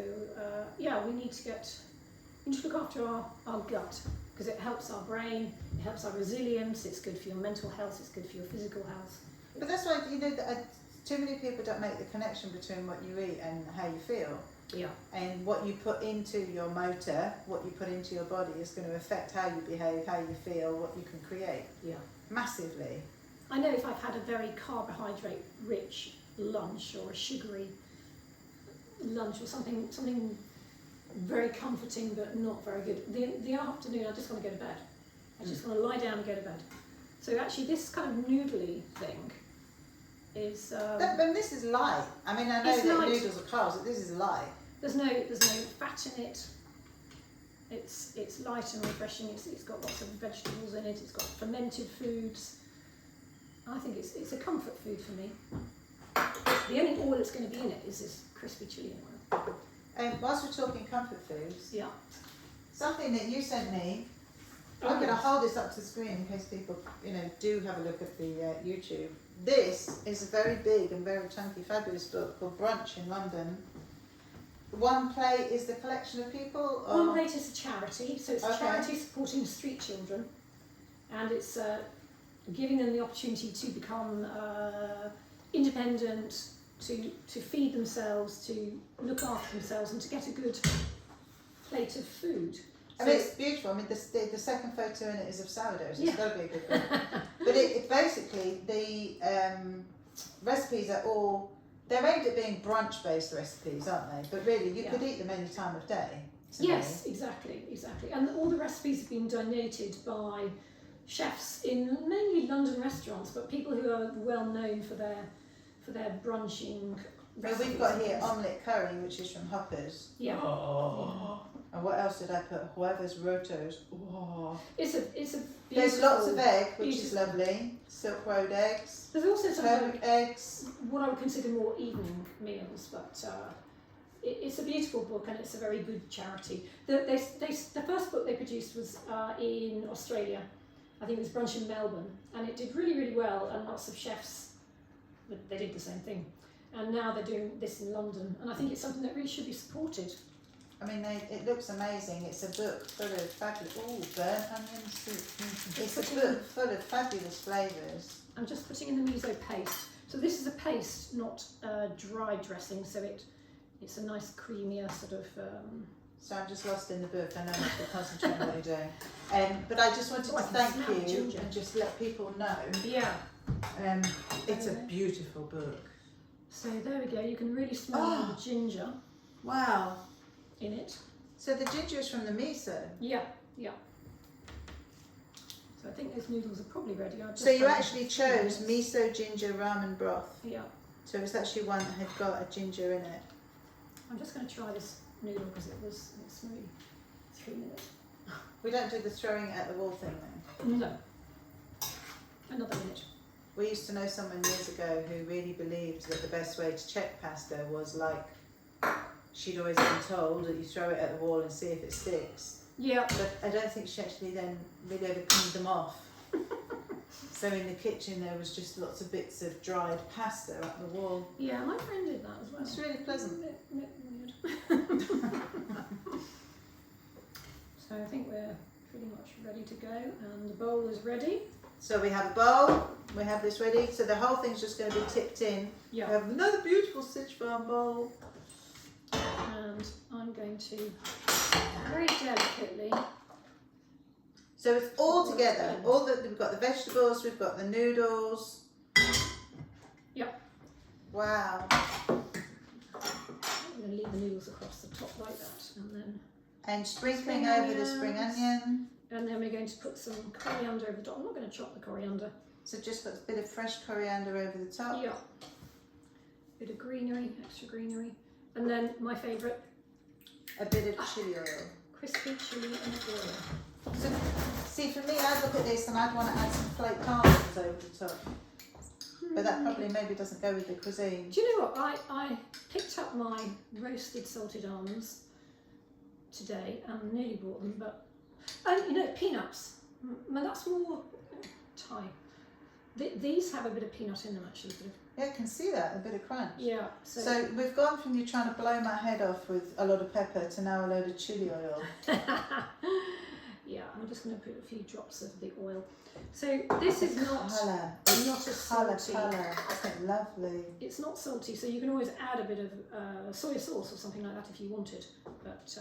we need to look after our gut because it helps our brain, it helps our resilience, it's good for your mental health, it's good for your physical health. But that's why, too many people don't make the connection between what you eat and how you feel. Yeah. And what you put into your motor, what you put into your body is going to affect how you behave, how you feel, what you can create. Yeah. Massively. I know if I've had a very carbohydrate-rich lunch or a sugary lunch or something very comforting but not very good, the afternoon I just want to go to bed. I just want to lie down and go to bed. So actually this kind of noodly thing is... But this is light. I mean, I know It's that light. noodles are carbs, but this is light. There's no fat in it. It's light and refreshing. It's got lots of vegetables in it. It's got fermented foods. I think it's a comfort food for me. The only oil that's going to be in it is this crispy chili oil. Whilst we're talking comfort foods, Yeah. something that you sent me, Oh, I'm going to yes. hold this up to the screen in case people, do have a look at the YouTube. This is a very big and very chunky, fabulous book called Brunch in London. One Plate is the collection of people? Or? One Plate is a charity, so it's a charity supporting street children, and it's giving them the opportunity to become independent, to feed themselves, to look after themselves, and to get a good plate of food. I mean, it's beautiful. I mean, the second photo in it is of sourdough, so Yeah. it's got to be a good book. But it basically, the recipes are all, they're aimed at being brunch-based recipes, aren't they? But really, you could eat them any time of day. Yes, exactly. And all the recipes have been donated by chefs in mainly London restaurants, but people who are well known for their brunching Well, we've got here omelette curry, which is from Hoppers. Yeah. Oh. And what else did I put? Whoever's rotos. Oh. It's a beautiful. There's lots of egg, which is lovely. Silk road eggs. There's also some Turmeric eggs. what I would consider more evening meals, but it's a beautiful book and it's a very good charity. The first book they produced was in Australia. I think it was Brunch in Melbourne, and it did really, really well, and lots of chefs, they did the same thing. And now they're doing this in London, and I think it's something that really should be supported. I mean, it looks amazing. It's a book full of fabulous, burnt onion soup. It's a book full of fabulous flavours. I'm just putting in the miso paste. So this is a paste, not dry dressing, so it's a nice creamier sort of... So I'm just lost in the book. I know I have to concentrate on what you're doing. But I just wanted to thank you and just let people know. Yeah. It's a beautiful book. So there we go. You can really smell the ginger. Wow. In it. So the ginger is from the miso? Yeah. So I think those noodles are probably ready. So you actually chose miso ginger ramen broth? Yeah. So it was actually one that had got a ginger in it? I'm just going to try this noodle because it's maybe 3 minutes. We don't do the throwing it at the wall thing then? No. Another minute. We used to know someone years ago who really believed that the best way to check pasta was like, she'd always been told that you throw it at the wall and see if it sticks. Yeah. But I don't think she actually then really ever cleaned them off. So in the kitchen there was just lots of bits of dried pasta up the wall. Yeah, my friend did that as well. It's really pleasant. A bit weird. So I think we're pretty much ready to go, and the bowl is ready. So we have a bowl, we have this ready, so the whole thing's just going to be tipped in. Yeah. We have another beautiful Stitch Farm bowl. And I'm going to very delicately. So it's all together. We've got the vegetables, we've got the noodles. Yep. Wow. I'm going to leave the noodles across the top like that, and then. And sprinkling over the spring onion. And then we're going to put some coriander over the top. I'm not going to chop the coriander. So just got a bit of fresh coriander over the top. Yeah. Bit of greenery, extra greenery. And then my favourite. A bit of chilli oil. Crispy chilli and oil. So, see, for me, I'd look at this and I'd want to add some flaked almonds over the top. But that probably maybe doesn't go with the cuisine. Do you know what? I picked up my roasted salted almonds today and nearly bought them, but peanuts. That's more Thai. These have a bit of peanut in them actually. Yeah, I can see that, a bit of crunch. Yeah. So we've gone from you trying to blow my head off with a lot of pepper to now a load of chilli oil. Yeah, I'm just going to put a few drops of the oil. So this is not a salty. Colour. Isn't it lovely? It's not salty, so you can always add a bit of soy sauce or something like that if you wanted. But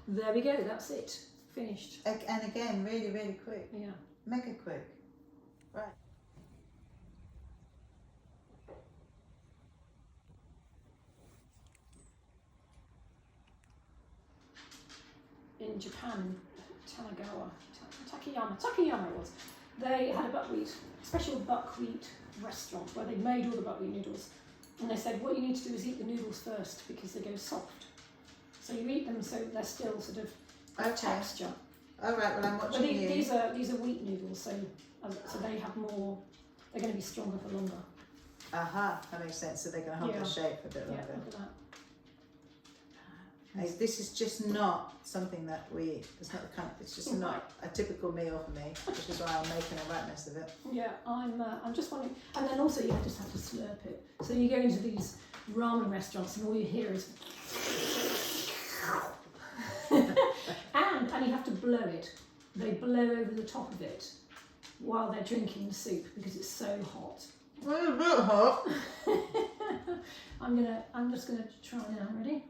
there we go. That's it. Finished. And again, really, really quick. Yeah. Mega quick. Right. In Japan, Takayama it was. They had a special buckwheat restaurant where they made all the buckwheat noodles. And they said, what you need to do is eat the noodles first because they go soft. So you eat them so they're still sort of texture. All right, well I'm watching you. These are wheat noodles, so they have more. They're going to be stronger for longer. Aha, that makes sense. So they're going to hold their shape a bit longer. Yeah, look at that. This is just not something that we eat. It's not it's just not a typical meal for me, which is why I'm making a right mess of it. Yeah, I'm just wondering, and then also you just have to slurp it. So you go into these ramen restaurants and all you hear is, and you have to blow it. They blow over the top of it while they're drinking the soup because it's so hot. Well, it's a bit hot. I'm just gonna try now. Ready?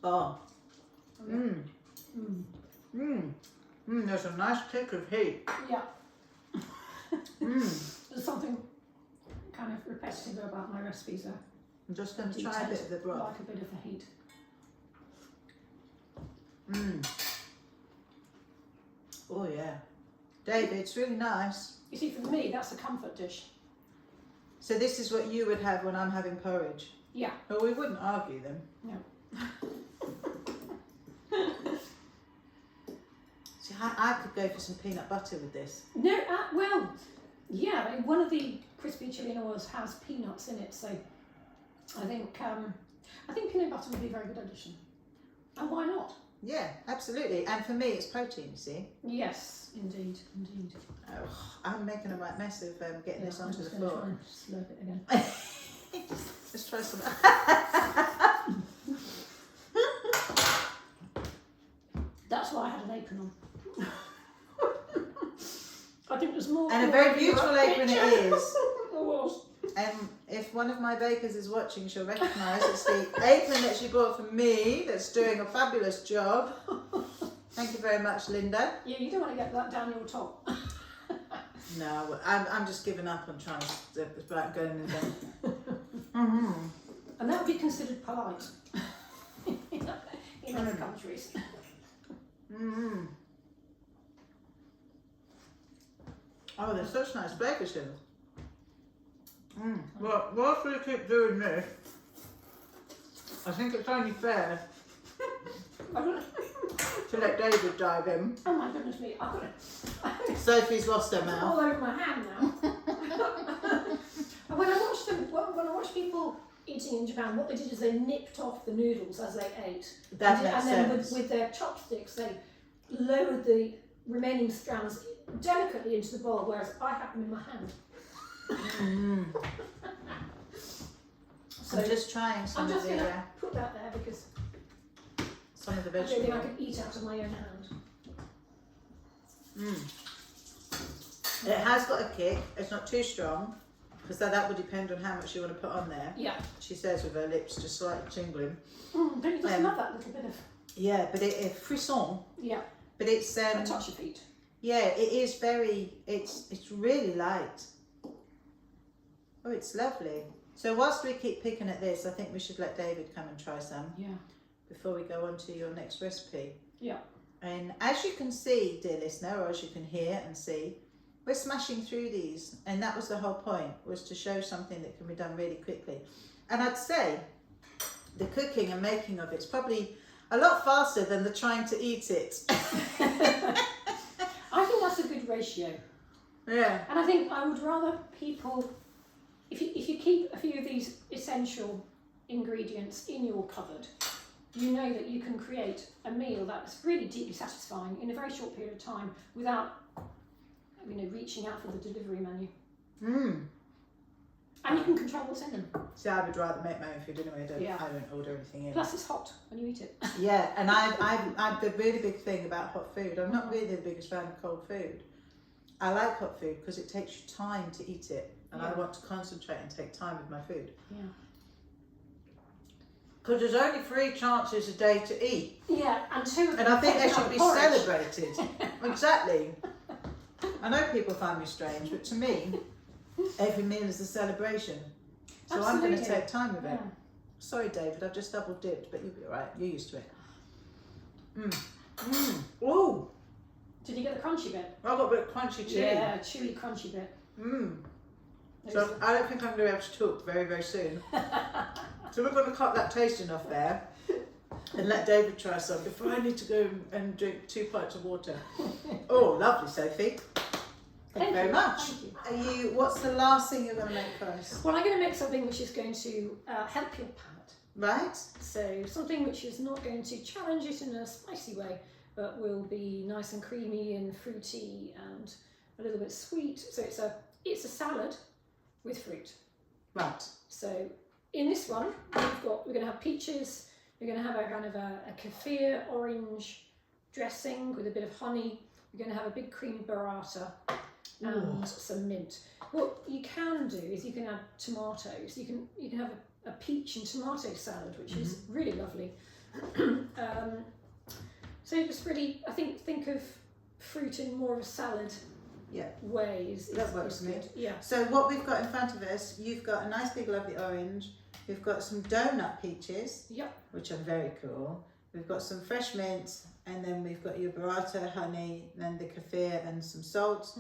Oh. Mm. There's a nice kick of heat. Yeah. There's something kind of repetitive about my recipes. I'm just going to try a bit of the broth. Like a bit of the heat. Oh yeah. David, it's really nice. You see, for me, that's a comfort dish. So this is what you would have when I'm having porridge? Yeah. Well, we wouldn't argue then. No. See, I could go for some peanut butter with this. No, well, yeah, I mean, one of the crispy chilinoas has peanuts in it, so I think peanut butter would be a very good addition. And why not? Yeah, absolutely. And for me, it's protein, you see. Yes, indeed, indeed. Oh, I'm making a right mess of getting this onto the floor. Try and slurp it again. Let's try some. That's why I had an apron on. I think there's more. And a very beautiful apron it is. There was. If one of my bakers is watching, she'll recognise it's the apron that she bought for me that's doing a fabulous job. Thank you very much, Linda. Yeah, you don't want to get that down your top. No, I'm just giving up on trying to about going in there. And that would be considered polite in other countries. Oh, they're such nice bakers here. Well, whilst we keep doing this, I think it's only fair to let David dive in. Oh my goodness me, I've got it. Sophie's lost her mouth. All over my hand now. And when I watched people eating in Japan, what they did is they nipped off the noodles as they ate. That makes and then sense. with their chopsticks, they lowered the remaining strands delicately into the bowl, whereas I have them in my hand. So I'm just trying some I'm of just the going to put that there because some of the I don't think I vegetables. could eat out of my own hand. It has got a kick. It's not too strong because that would depend on how much you want to put on there. Yeah. She says with her lips just slightly tingling. Don't you just love that little bit of... Yeah, but it frisson. Yeah. But it's A touch of heat. yeah, it is very. It's really light. Oh, it's lovely. So whilst we keep picking at this, I think we should let David come and try some Yeah. before we go on to your next recipe. Yeah. And as you can see, dear listener, or as you can hear and see, we're smashing through these, and that was the whole point, was to show something that can be done really quickly. And I'd say the cooking and making of it's probably a lot faster than the trying to eat it. I think that's a good ratio. Yeah. And I think I would rather people, if you keep a few of these essential ingredients in your cupboard, you know that you can create a meal that's really deeply satisfying in a very short period of time without, reaching out for the delivery menu. And you can control what's in them. See, I would rather make my own food anyway. Yeah. I don't order anything in. Plus, it's hot when you eat it. Yeah, and I'm the really big thing about hot food. I'm not really the biggest fan of cold food. I like hot food because it takes you time to eat it, and I want to concentrate and take time with my food. Yeah. Because there's only 3 chances a day to eat. Yeah, and 2 of them. And I think they taken should out be porridge. celebrated. Exactly. I know people find me strange, but to me, every meal is a celebration. So I'm going to Absolutely. take time with it. Yeah. Sorry, David, I've just double dipped, but you'll be alright. You're used to it. Ooh, Did you get the crunchy bit? I got a bit of crunchy chili. Yeah, chewy crunchy bit. So I don't think I'm going to be able to talk very, very soon. So we're going to cut that tasting off there and let David try some before I need to go and drink 2 pints of water. Oh, lovely, Sophie. Thank you very much. Thank you. What's the last thing you're going to make for us? Well, I'm going to make something which is going to help your palate. Right? So something which is not going to challenge it in a spicy way, but will be nice and creamy and fruity and a little bit sweet. So it's a salad with fruit. Right. So in this one, we're going to have peaches. We're going to have a kind of a kaffir orange dressing with a bit of honey. We're going to have a big cream burrata and some mint. What you can do is you can add tomatoes. You can have a peach and tomato salad, which is really lovely. So just really, I think of fruit in more of a salad way. That works for me. good. Yeah. So what we've got in front of us, you've got a nice big lovely orange. We've got some donut peaches, Yep. which are very cool. We've got some fresh mint, and then we've got your burrata, honey, then the kefir and some salt.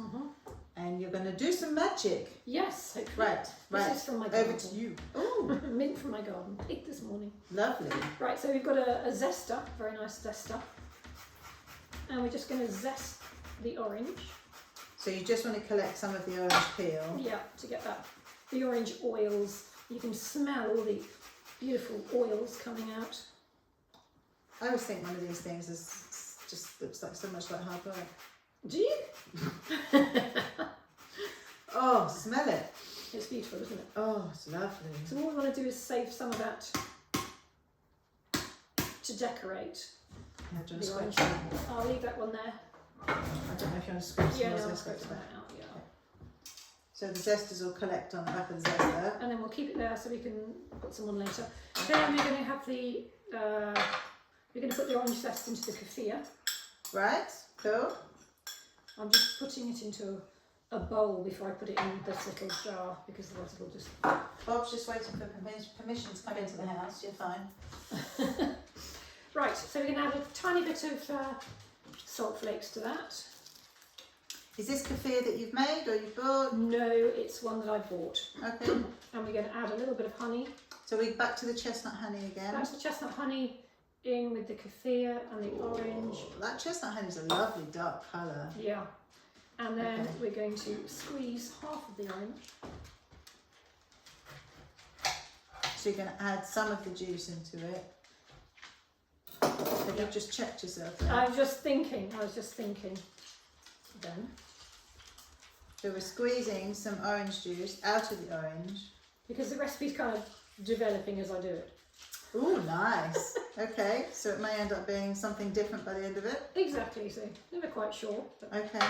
And you're going to do some magic. Yes, hopefully. Right. This is from my garden. Over to you. Oh, Mint from my garden, picked this morning. lovely. Right, so we've got a zester, very nice zester. And we're just going to zest the orange. So you just want to collect some of the orange peel. Yeah, to get the orange oils. You can smell all the beautiful oils coming out. I always think one of these things is just looks like so much like hard work. Do you? Oh, smell it. It's beautiful, isn't it? Oh, it's lovely. So all we want to do is save some of that to decorate Yeah, do you want to the scratch orange. that? I'll leave that one there. I don't know if you want to scratch Yeah, some no, more I'll zesters. scratch that out, yeah. So the zesters will collect on the back of the zester. And then we'll keep it there so we can put some on later. Then we're going to have we're going to put the orange zest into the kefir. Right, cool. I'm just putting it into a bowl before I put it in this little jar because otherwise it'll just... Bob's just waiting for permission to come into the house. You're fine. Right, so we're going to add a tiny bit of salt flakes to that. Is this kefir that you've made or you bought? No, it's one that I bought. Okay. And we're going to add a little bit of honey. So we're back to the chestnut honey again. That's the chestnut honey in with the kefir and the orange. That chestnut honey is a lovely dark colour. Yeah. And then Okay. we're going to squeeze half of the orange. So you're going to add some of the juice into it. Have you just checked yourself there? I was just thinking then. So we're squeezing some orange juice out of the orange. Because the recipe's kind of developing as I do it. Ooh, nice. Okay, so it may end up being something different by the end of it. Exactly, so never quite sure. But. Okay.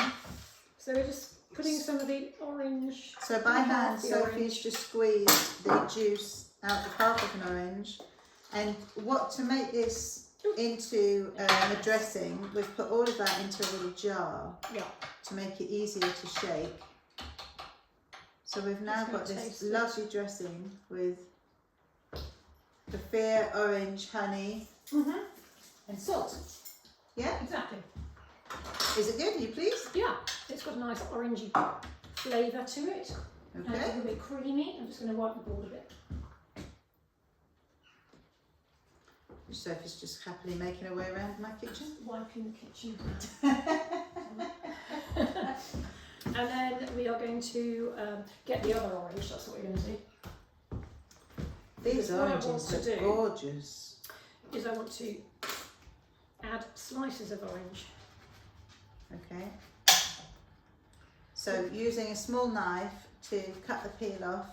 So we're just putting some of the orange. So by hand, half the Sophie's orange. just squeezed the juice out of half of an orange. And what to make this into a dressing, we've put all of that into a little jar Yeah. to make it easier to shake. So we've now Just gonna got this taste it. lovely dressing with kefir, orange, honey, and salt. Yeah? Exactly. Is it good? Are you pleased? Yeah, it's got a nice orangey flavour to it. And it's a Okay. little bit creamy. I'm just going to wipe the board a bit. Sophie's just happily making her way around my kitchen. Wiping the kitchen. And then we are going to get the other orange. That's what we're going to do. These Because what I oranges want to are do- gorgeous. Is I want to add slices of orange. Okay. So using a small knife to cut the peel off.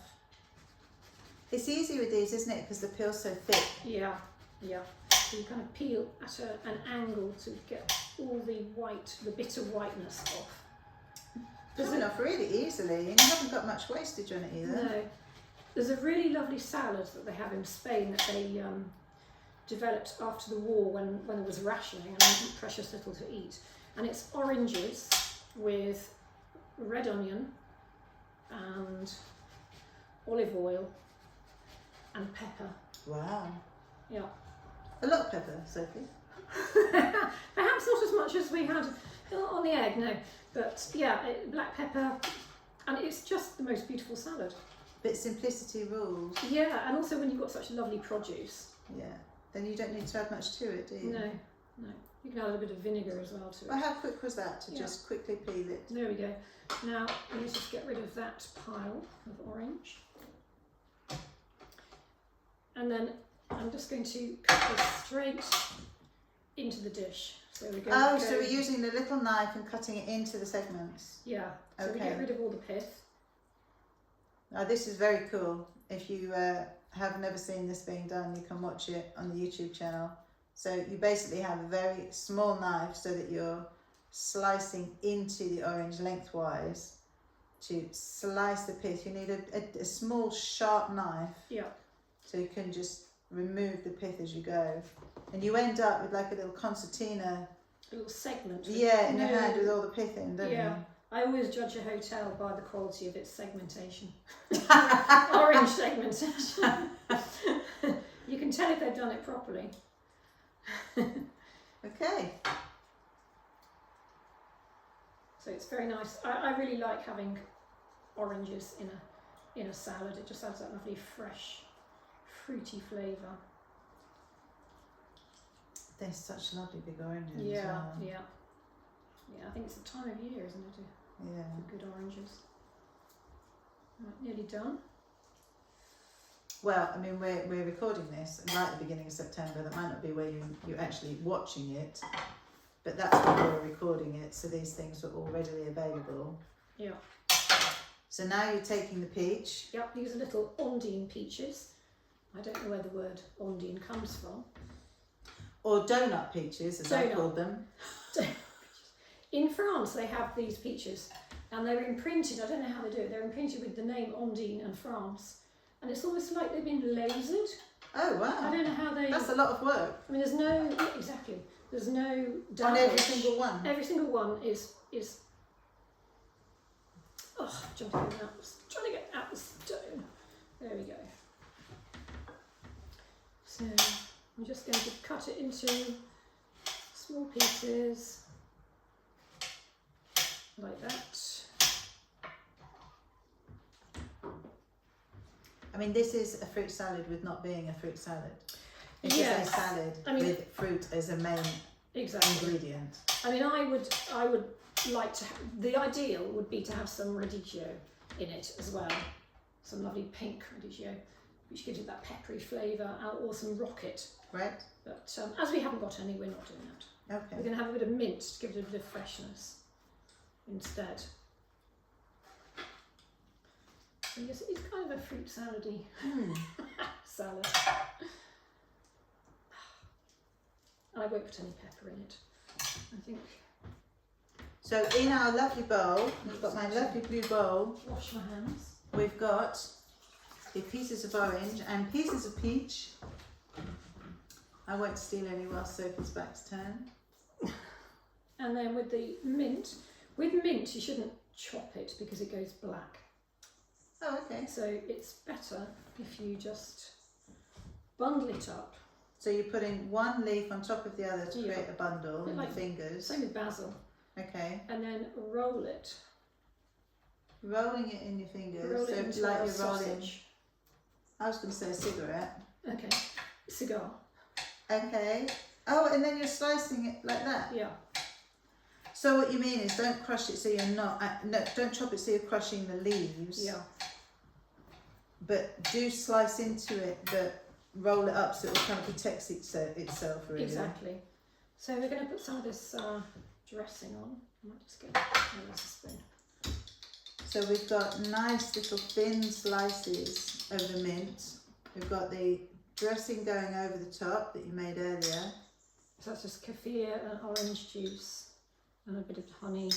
It's easy with these, isn't it? Because the peel's so thick. Yeah, yeah. So you kind of peel at an angle to get all the white, the bitter whiteness off. Coming off really easily, and you haven't got much wastage on it either. No. There's a really lovely salad that they have in Spain that they developed after the war when there was rationing and precious little to eat. And it's oranges with red onion and olive oil and pepper. Wow. Yeah. A lot of pepper, Sophie. Perhaps not as much as we had on the egg, no. But yeah, black pepper, and it's just the most beautiful salad. But simplicity rules. Yeah, and also when you've got such lovely produce. Yeah. Then you don't need to add much to it, do you? No, no. You can add a little bit of vinegar as well to it. Well, how quick was that to Yeah. just quickly peel it? There we go. Now, we need to just get rid of that pile of orange. And then I'm just going to cut this straight into the dish. So we're going Oh, to so we're using the little knife and cutting it into the segments. Yeah, so we Okay. get rid of all the pith. Now this is very cool. If you have never seen this being done, you can watch it on the YouTube channel. So you basically have a very small knife so that you're slicing into the orange lengthwise. To slice the pith, you need a small sharp knife. Yeah. So you can just remove the pith as you go. And you end up with like a little concertina. A little segment. Yeah, in your hand with all the pith in, don't Yeah. you? I always judge a hotel by the quality of its segmentation. Orange segmentation. You can tell if they've done it properly. Okay. So it's very nice. I really like having oranges in a salad. It just adds that lovely fresh, fruity flavour. They're such lovely big oranges. Yeah, as well. yeah. Yeah, I think it's the time of year, isn't it? Yeah. For good oranges. Right, nearly done. Well, I mean, we're recording this right at the beginning of September. That might not be where you're actually watching it, but that's when we're recording it. So these things were all readily available. Yeah. So now you're taking the peach. Yep, these are little ondine peaches. I don't know where the word ondine comes from. Or donut peaches, as I Donut. call them. In France, they have these peaches, and they're imprinted. I don't know how they do it. They're imprinted with the name Ondine and France, and it's almost like they've been lasered. Oh wow! I don't know how they. That's a lot of work. I mean, there's no exactly. There's no damage. On every single one. Every single one is. Oh, jumping out. Trying to get out the stone. There we go. So I'm just going to cut it into small pieces. Like that. I mean, this is a fruit salad with not being a fruit salad. It's Yes. a salad with fruit as a main ingredient. I mean, I would like to. The ideal would be to have some radicchio in it as well, some lovely pink radicchio, which gives it that peppery flavour, or some rocket. Right. But as we haven't got any, we're not doing that. Okay. We're going to have a bit of mint to give it a bit of freshness instead. So yes, it's kind of a fruit salady salad. And I won't put any pepper in it. I think. So in our lovely bowl, we've got my lovely blue bowl. Wash my hands. We've got the pieces of orange and pieces of peach. I won't steal any while Sophie's back's turned. And then with the mint, you shouldn't chop it because it goes black. Oh, okay. So it's better if you just bundle it up. So you're putting one leaf on top of the other to Yeah. create a bundle Bit in like- your fingers. Same with basil. Okay. And then roll it. Rolling it in your fingers. Roll it so into like a you're rolling. sausage. I was going to say a cigarette. Okay. Cigar. Okay. Oh, and then you're slicing it like that. Yeah. So what you mean is don't crush it so you're not. No, don't chop it so you're crushing the leaves. Yeah. But do slice into it, but roll it up so it kind of protects itself really. Exactly. So we're going to put some of this dressing on. I might just get a spoon. So we've got nice little thin slices of the mint. We've got the dressing going over the top that you made earlier. So that's just kefir and orange juice and a bit of honey.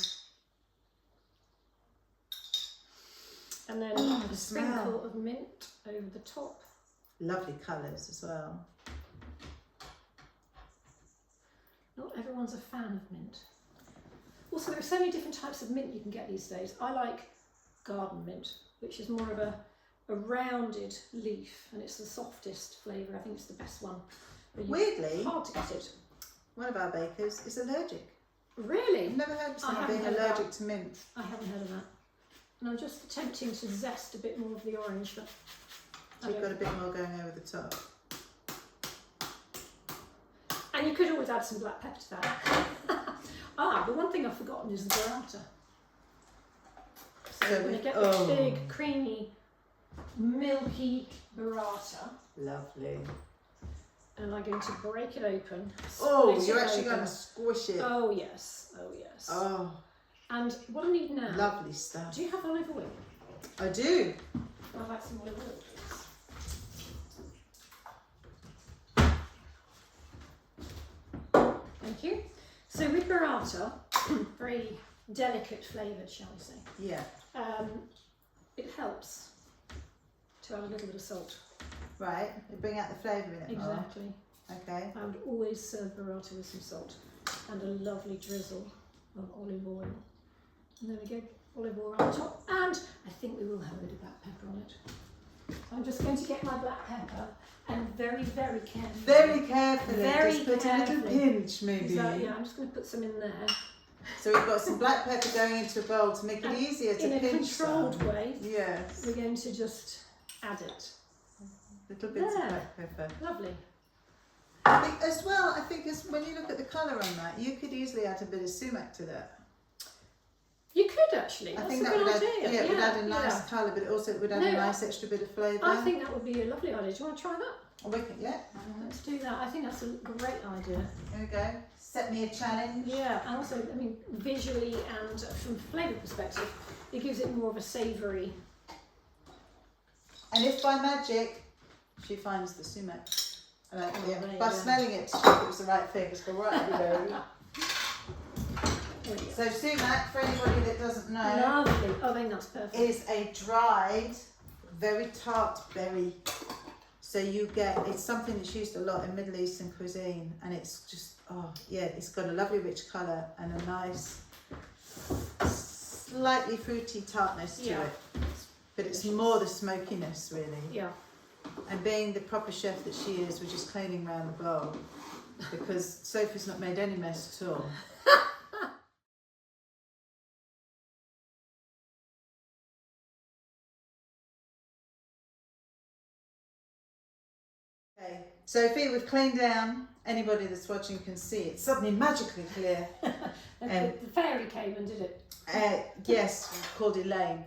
And then a sprinkle of mint over the top. Lovely colours as well. Not everyone's a fan of mint. Also, there are so many different types of mint you can get these days. I like garden mint, which is more of a rounded leaf, and it's the softest flavour. I think it's the best one. Weirdly, Hard to get it. one of our bakers is allergic. Really? I've never heard of someone haven't being heard of allergic that. to mint. I haven't heard of that. And I'm just attempting to zest a bit more of the orange, but So you've got a bit more going over the top. and you could always add some black pepper to that. The one thing I've forgotten is the burrata. So we're going to get this big, creamy, milky burrata. Lovely. And I'm going to break it open. Oh, split you're it actually open. going to squish it. Oh yes, oh yes. Oh, And what I need now. lovely stuff. Do you have olive oil? I do. I'd like some olive oil, please. Thank you. So with burrata, very delicate flavoured, shall we say, Yeah. it helps to add a little bit of salt. Right, you bring out the flavour in it more. Exactly. Okay. I would always serve burrata with some salt and a lovely drizzle of olive oil. And there we go, olive oil on top. And I think we will have a bit of black pepper on it. So I'm just going to get my black pepper and very, very carefully. Very carefully. Very just put a little carefully. pinch, maybe. Yeah, I'm just going to put some in there. So we've got some black pepper going into a bowl to make it And easier to in a pinch controlled some. way. Yes. We're going to just add it. Little bits There. of black pepper. Lovely. As well, I think as when you look at the colour on that, you could easily add a bit of sumac to that. You could actually. I That's think a that good would add, idea. it would add a nice colour, but it also would add a No, nice extra bit of flavour. I think that would be a lovely idea. Do you want to try that? Oh, we can, yeah. Let's do that. I think that's a great idea. Here we go. Set me a challenge. Yeah, and also, I mean, visually and from a flavour perspective, it gives it more of a savoury. And if by magic she finds the sumac, there you by go. smelling it, to check it was the right thing, it's go right, you know. There we go. So sumac, for anybody that doesn't know, Lovely. Oh, I think that's perfect. is a dried, very tart berry. So you get, it's something that's used a lot in Middle Eastern cuisine, and it's just, oh yeah, it's got a lovely rich colour and a nice, slightly fruity tartness to Yeah. it. But it's more the smokiness really. Yeah. And being the proper chef that she is, we're just cleaning around the bowl because Sophie's not made any mess at all. Okay, Sophie, we've cleaned down. Anybody that's watching can see it. Suddenly magically clear. The fairy came and did it. Yes, called Elaine.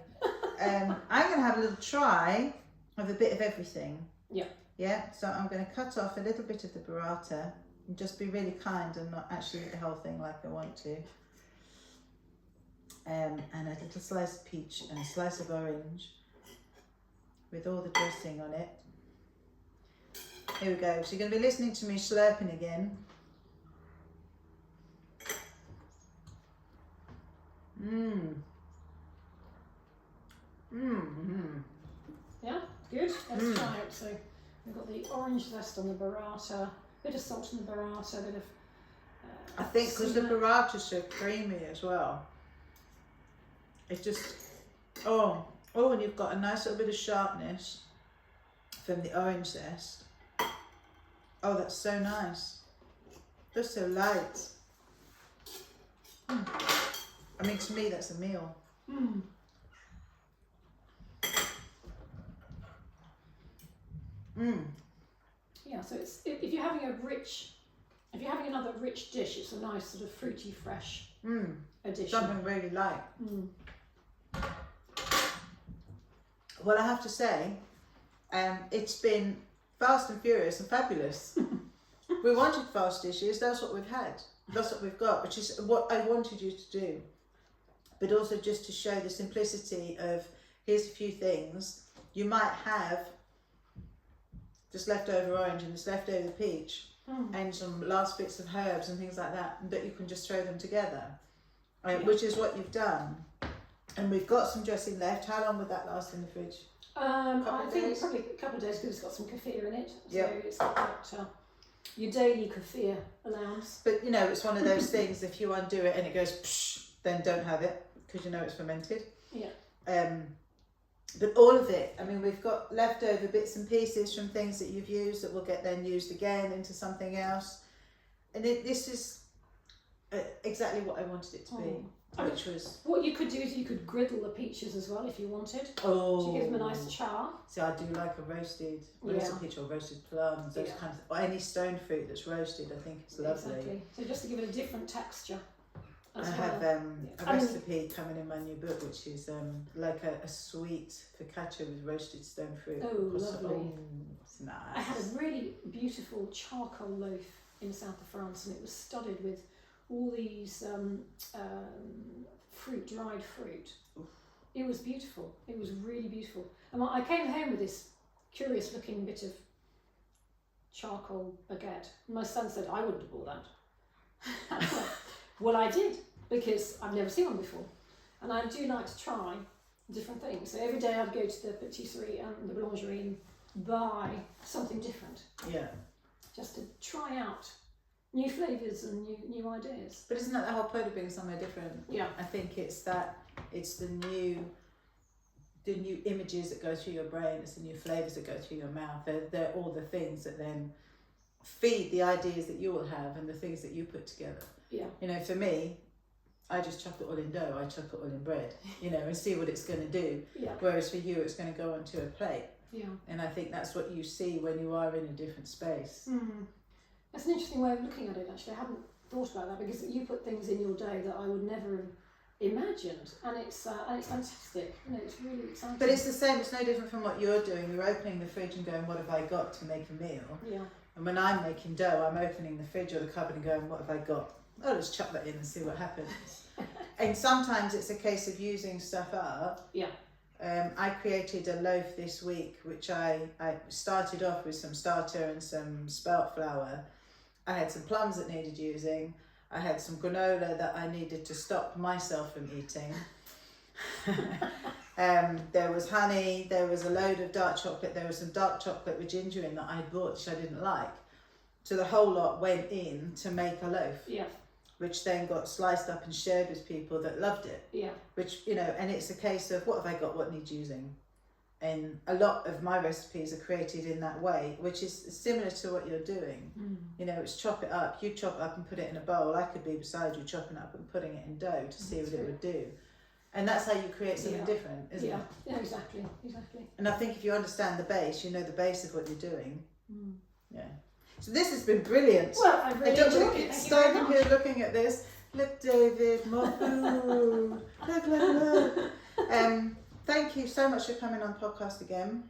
I'm going to have a little try of a bit of everything. Yeah. Yeah, so I'm going to cut off a little bit of the burrata and just be really kind and not actually eat the whole thing like I want to. And a little slice of peach and a slice of orange with all the dressing on it. Here we go. So you're going to be listening to me slurping again. Mmm. Mmm. Yeah, good. Let's try it. So we've got the orange zest on the burrata, bit of salt on the burrata, a bit of. I think because the sumac. burrata's so creamy as well. It's just, oh, and you've got a nice little bit of sharpness from the orange zest. Oh, that's so nice. Just so light. I mean, to me, that's a meal. Yeah, so it's if you're having another rich dish, it's a nice sort of fruity, fresh addition. Something really light. Well, I have to say, it's been fast and furious and fabulous. We wanted fast dishes, that's what we've had. That's what we've got, which is what I wanted you to do. But also just to show the simplicity of, here's a few things. You might have just leftover orange and just leftover peach and some last bits of herbs and things like that, but you can just throw them together, which is what you've done. And we've got some dressing left. How long would that last in the fridge? I think probably a couple of days because it's got some kefir in it. So Yep. it's got that, your daily kefir allowance. But you know, it's one of those things, if you undo it and it goes psh, then don't have it because you know it's fermented. Yeah. But all of it, I mean, we've got leftover bits and pieces from things that you've used that will get then used again into something else. And this is exactly what I wanted it to be, which was... What you could do is you could griddle the peaches as well if you wanted. Oh. To give them a nice char. See, I do like a roasted peach or roasted plums, those kinds of, or any stone fruit that's roasted, I think it's lovely. Exactly. So just to give it a different texture. I have a recipe coming in my new book, which is like a sweet focaccia with roasted stone fruit. Oh, lovely. Oh, it's nice. I had a really beautiful charcoal loaf in the south of France, and it was studded with all these dried fruit. Oof. It was beautiful. It was really beautiful. And I came home with this curious looking bit of charcoal baguette. My son said, I wouldn't have bought that. Well, I did, because I've never seen one before. And I do like to try different things. So every day I'd go to the patisserie and the boulangerie and buy something different, Yeah. just to try out new flavours and new ideas. But isn't that the whole point of being somewhere different? Yeah. I think it's the new images that go through your brain, it's the new flavours that go through your mouth. They're all the things that then feed the ideas that you will have and the things that you put together. Yeah. You know, for me, I just chuck it all in dough, I chuck it all in bread, you know, and see what it's going to do. Yeah. Whereas for you, it's going to go onto a plate. Yeah. And I think that's what you see when you are in a different space. Mm. That's an interesting way of looking at it, actually. I hadn't thought about that, because you put things in your dough that I would never have imagined, and it's fantastic. You know, it's really exciting. But it's the same, it's no different from what you're doing. You're opening the fridge and going, what have I got to make a meal? Yeah. And when I'm making dough, I'm opening the fridge or the cupboard and going, what have I got? Oh, let's chuck that in and see what happens. And sometimes it's a case of using stuff up. Yeah. I created a loaf this week, which I started off with some starter and some spelt flour. I had some plums that needed using. I had some granola that I needed to stop myself from eating. There was honey, there was a load of dark chocolate, there was some dark chocolate with ginger in that I bought, which I didn't like. So the whole lot went in to make a loaf. Yeah. Which then got sliced up and shared with people that loved it. Yeah. Which, you know, and it's a case of what have I got, what needs using? And a lot of my recipes are created in that way, which is similar to what you're doing. Mm. You know, it's chop it up, you chop it up and put it in a bowl. I could be beside you chopping up and putting it in dough to see what it would do. And that's how you create something different, isn't it? Yeah, exactly. And I think if you understand the base, you know the base of what you're doing. Mm. Yeah. So this has been brilliant. Well, I really enjoyed it. Thank you very Standing much. here looking at this. Look, David, more food. Look. Thank you so much for coming on podcast again.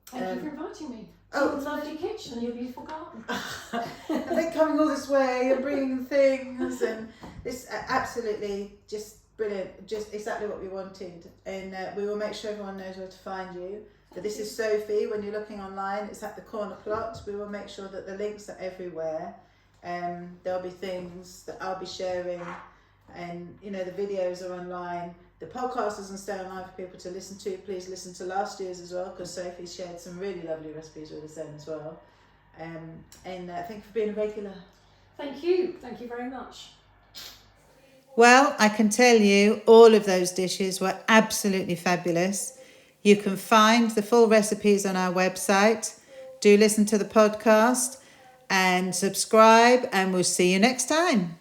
Thank you for inviting me. Oh, Your lovely kitchen and your beautiful garden. And then coming all this way and bringing things, and this absolutely just brilliant, just exactly what we wanted. And we will make sure everyone knows where to find you. But this is Sophie. When you're looking online, it's at the corner plot. We will make sure that the links are everywhere. There'll be things that I'll be sharing, and you know the videos are online. The podcast doesn't stay online for people to listen to. Please listen to last year's as well, because Sophie shared some really lovely recipes with us then as well. And thank you for being a regular. Thank you very much. Well, I can tell you all of those dishes were absolutely fabulous. You can find the full recipes on our website. Do listen to the podcast and subscribe, and we'll see you next time.